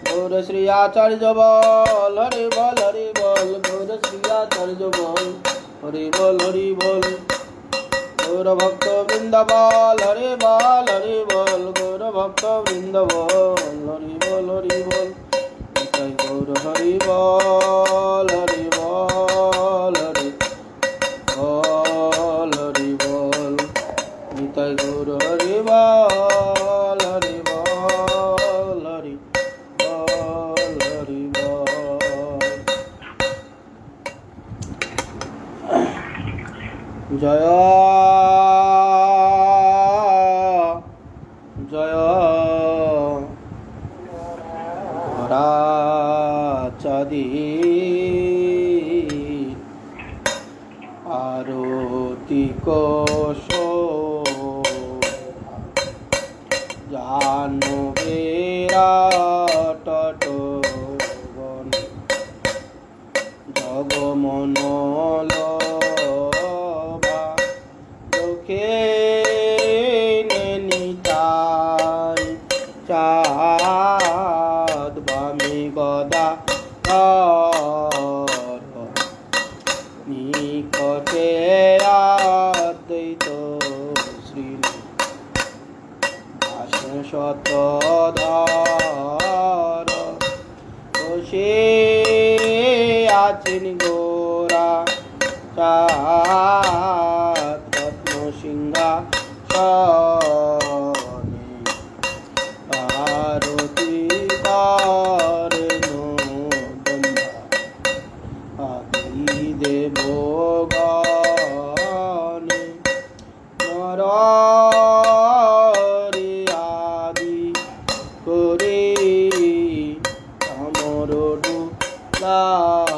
গৌর শ্রী আচার্য বল হরি বল গৌর শ্রী আচার্য বল হরি বল গৌর ভক্ত বৃন্দ বল হরি বল গৌর ভক্ত বৃন্দ বল হরি বল গৌর হরি বল হরি বল নিতাই গৌর হরি বল হরি বল জয় জয় চাঁদি আরতি কোশ জানবেরা টটবন জগমনল চোখে নিতাই চাঁদ বামি গদা নিকটে অদ্বৈত শ্রী শতধর বসে আছেন গোরা চাঁদ রত্ন সিংহা আরতি আদি দেব গণে নর আদি করে আমর ডুলায়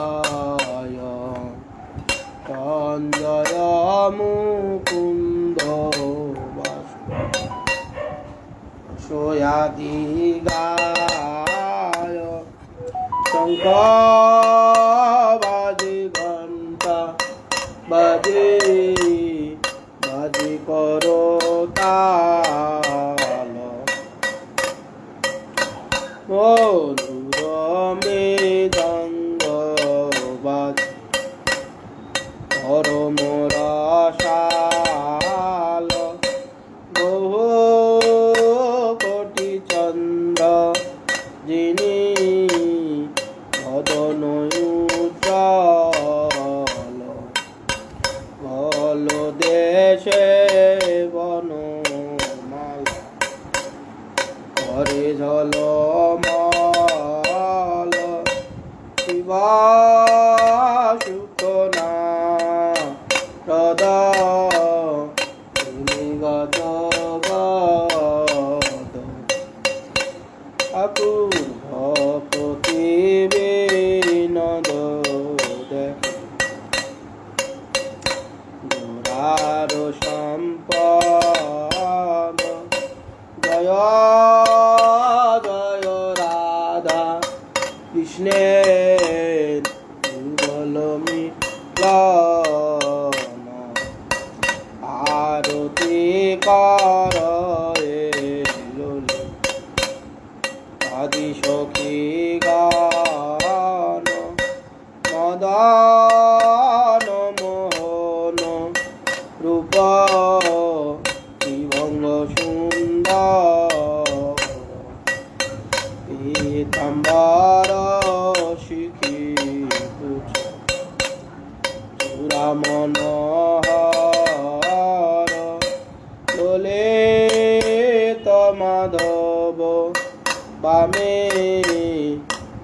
সঞ্জয় মুকুন্দ সোয়াদি গায় শঙ্খ বাজে ঘণ্টা বাজে বাজে করো তাল মধুর মৃদঙ্গ বাজে পরম রসাল বহু কোটি চন্দ্র যিনি বদন উজ্জ্বল বল দেশে বনমাল করে ঝলমল শিবা সুখনা প্রদা আর সম্পদ জয় জয় রাধা কৃষ্ণের যুগল মিলন আরতি কর আদি সখী গান মদন মোহন রূপ বিভঙ্গ সুন্দর পীতাম্বর শিখি চূড়া মনোহর ললিত মাধব বামে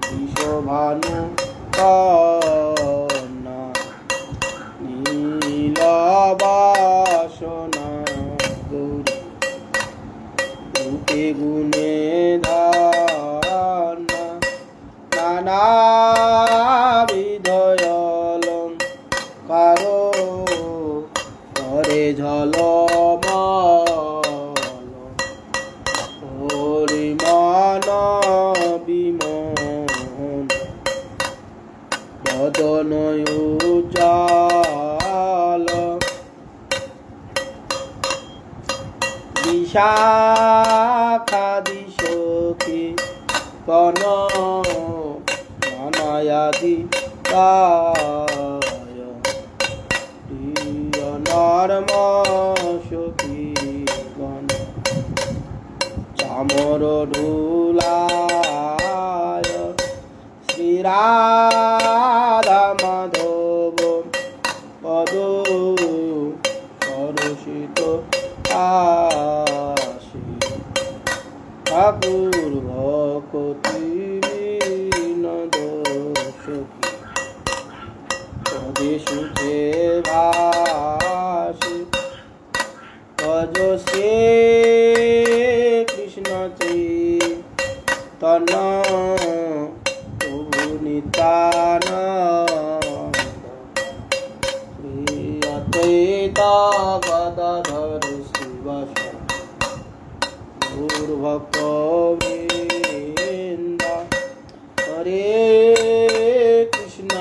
বিশ্বভানু কন্যা নীলবাসনা গৌরী রূপে গুণে ধান নানাবিধ অলঙ্কার করে ঝলমল হরিমন বিমোহন বদন উজ্জ্বল বিশাখাদি সখী কন নানায়াদি কায় প্রিয় নর্ম সখী গণ চামর ধুলায় শ্রীরাধা মাধব পদ সরসিত আসি ঠাকুর ভকতি বিনোদ সখী পদে সুখে ভাসি ভজ শ্রী কৃষ্ণ চৈতন্য প্রভু নিত্যানন্দ প্রিয়দ্বৈত গদাধর শিবাসাদি গৌরভক্ত বৃন্দ হরে কৃষ্ণ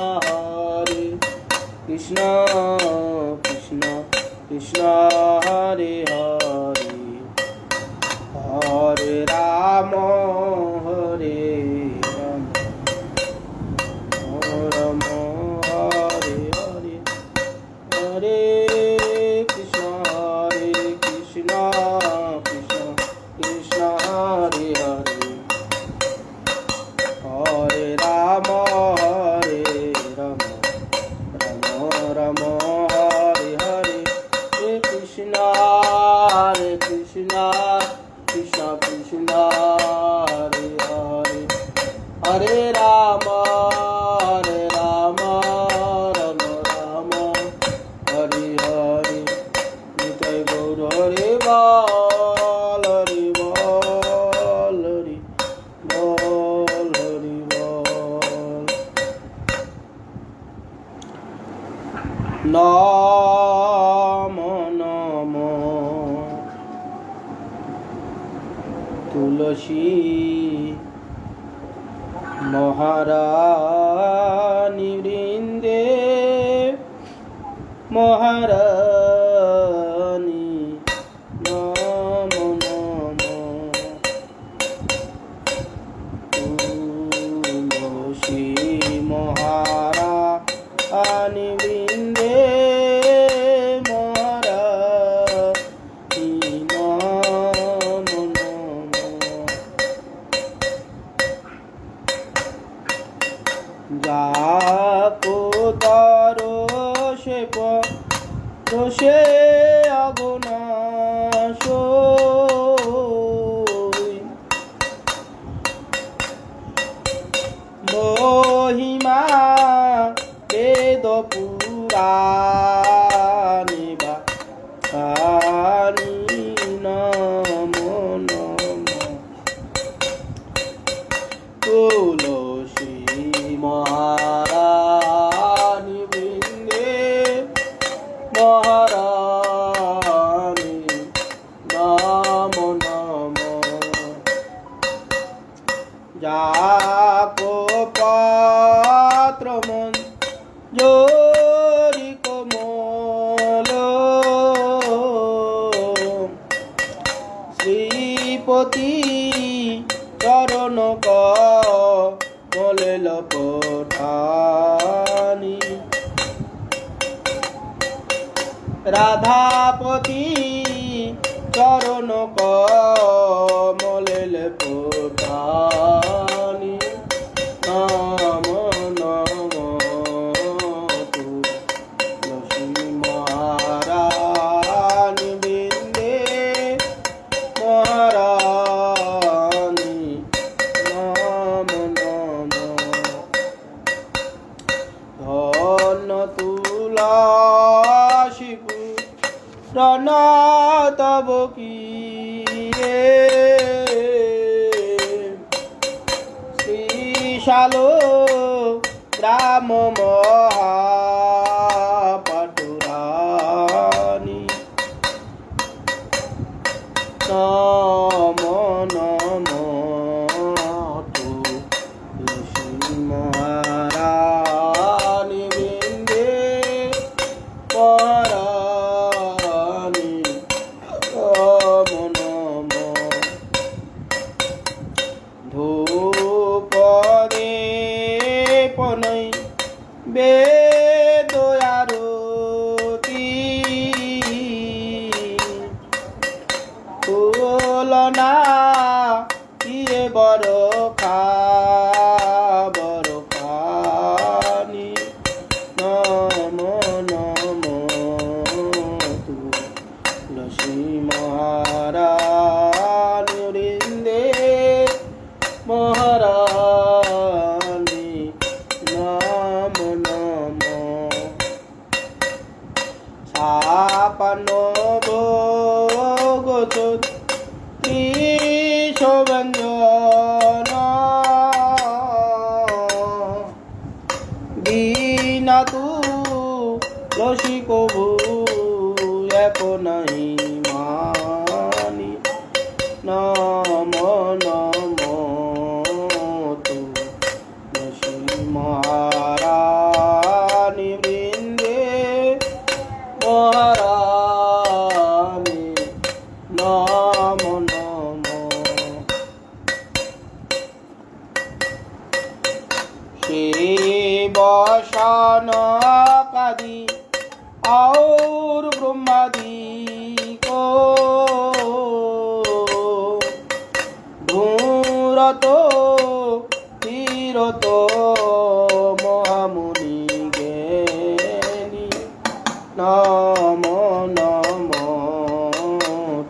কৃষ্ণ কৃষ্ণ হরে হরে হরে রাম হরে রাম রাম হরে হরে হরে কৃষ্ণ কৃষ্ণ কৃষ্ণ হরে হরে হরে রাম হরে রাম রাম রাম হরে হরে হরে কৃষ্ণ কৃষ্ণ কৃষ্ণ হরে হরে হরে রাম রাম রাম হরে হরে নিতাই গৌর হরে বল হরি বল হরি বল হরি বল নম নম তুলসী মহারানী বৃন্দে মহারানী নম নম তুলসী মহারানী বৃন্দে মহারানী নম নম যাকো দরশে দোষে অগুনাশ মহিমা বেদ পুরাণে বা নম নম তুলসী মহারানী বৃন্দে মহারানী পতি চরণ কমলে লপটানি রাধাপতি চরণ কমলে লপটানি নম নম তুলসী মহারানী বৃন্দে মহারানী নম নম ধন্য তুলসী পুরাণ তব কি শ্রীশালো গ্রাম মহাপাটুরানি নম নম তুলসী মহারানী বৃন্দে মহারানী নম নম ধূপ দেপনৈ বেদ আরতি তুলনা ইয়ে বড় খানি নম নম তুলসী মহারানী বৃন্দে মহারানী নম নম ছাপান্ন ভোগ ত্রিশব্যঞ্জন বিনা তুলসী কভু এক নাই মানি নম নম তুলসী মহারানী বৃন্দে মহারানী নম নম শিব সনকাদি और ब्रह्मादि को धूरतो तीरतो महामुनि ज्ञानी नमो नमो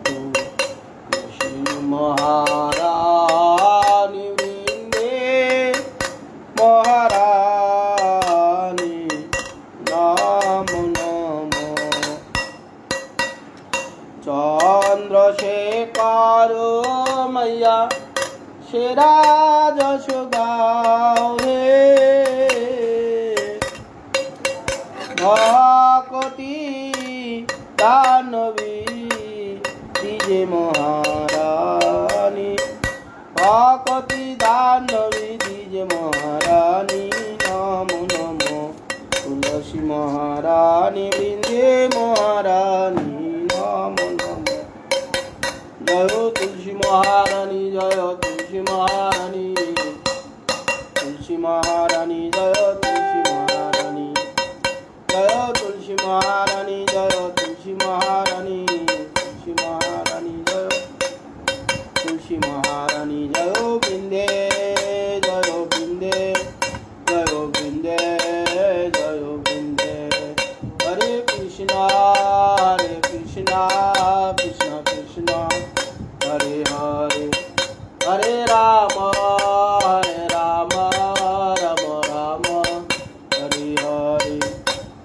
तुलसी महारानी वृंदे महारानी नमो नमो चंद्रशेखर मैया शेरा जश गाओ हे भक्ति दानवी दीजे महारानी भक्ति दानवी दीजे महारानी नमो नमो तुलसी महारानी वृंदे महारानी नमो नमो जय तुलसी महारानी जय तुलसी महारानी तुलसी महारानी जय तुलसी महारानी जय तुलसी महारानी जय तुलसी महारानी तुलसी महारानी जय तुलसी महारानी जय वृंदे जय वृंदे जय वृंदे जय वृंदे हरे कृष्णा कृष्ण कृष्ण हरे हरे हरे राम राम राम हरे हरे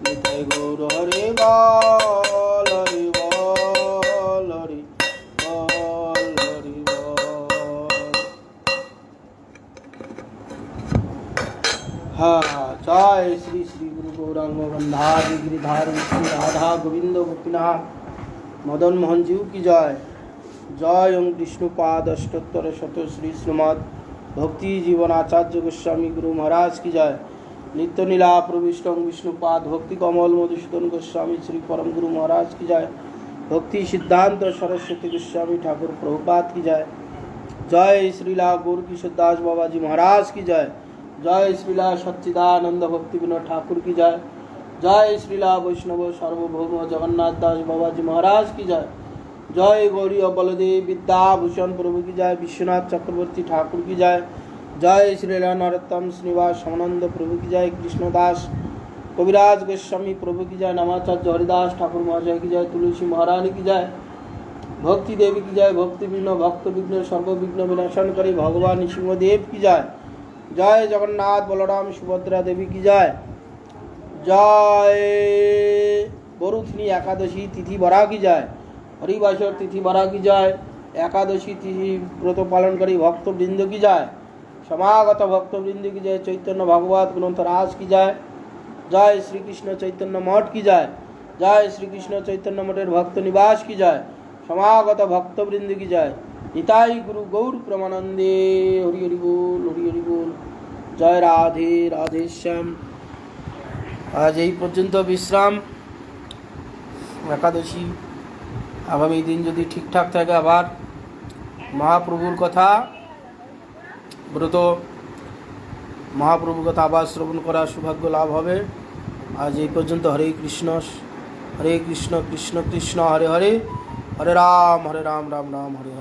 निताय गौर हरे बोल हरे बोल हरे बोल हरे बोल। हाँ जय श्री श्री गुरु गौरांग बंधारी गिरिधारी श्री राधा गोविंद गोपीनाथ मदन मोहन जीव की जय। जय ओम विष्णुपाद अष्टोत्तर शत श्री श्रीमद भक्ति जीवनाचार्य गोस्वामी गुरु महाराज की जय। नित्य नीला प्रविष्ट विष्णुपाद भक्ति कमल मधुसूदन गोस्वामी श्री परम गुरु महाराज की जय। भक्ति सिद्धांत सरस्वती गोस्वामी ठाकुर प्रभुपाद की जय। जय श्रीला गौरकिशोर दास बाबा जी महाराज की जय। जय श्रीला सच्चिदानंद भक्ति विनोद ठाकुर की जय। जय श्रीला वैष्णव सार्वभौम जगन्नाथ दास बाबा जी महाराज की जय। जय गौरी बलदेव विद्याभूषण प्रभु की जय। विश्वनाथ चक्रवर्ती ठाकुर की जय। जय श्रीला नरोत्तम श्रीनिवास स्वानंद प्रभु की जय। कृष्णदास कविराज गोस्वामी प्रभु की जय। नमाचार्य हरिदास ठाकुर महाशय की जय। तुलसी महारानी की जय। भक्ति देवी की जय। भक्ति विघ्न भक्त विघ्न सर्व विघ्न विनाशन करी भगवान नृसिंहदेव की जय। जय जगन्नाथ बलराम सुभद्रा देवी की जय। जय बरुथनी एकादशी तिथि बरा की जय। हरिवासर तिथि बरा की जय। एकादशी तिथि व्रत पालन करी भक्त वृंद की जय। समागत भक्त वृंद की जय। चैतन्य भागवत ग्रंथराज की जय। जय श्री कृष्ण चैतन्य मठ की जय। जय श्री कृष्ण चैतन्य मठेर भक्त निवास की जय। समागत भक्त वृंद की जय। निताई गुरु गौर प्रमानंदे। हरि हरि बोल हरि हरि बोल। जय राधे राधे श्याम। आज এই পর্যন্ত বিশ্রাম। একাদশী আগামী দিন যদি ঠিকঠাক থাকে আবার মহাপ্রভুর কথা ব্রত মহাপ্রভুর কথা আবার শ্রবণ করার সৌভাগ্য লাভ হবে। আজ এই পর্যন্ত। হরে কৃষ্ণ কৃষ্ণ কৃষ্ণ হরে হরে, হরে রাম রাম রাম হরে হরে।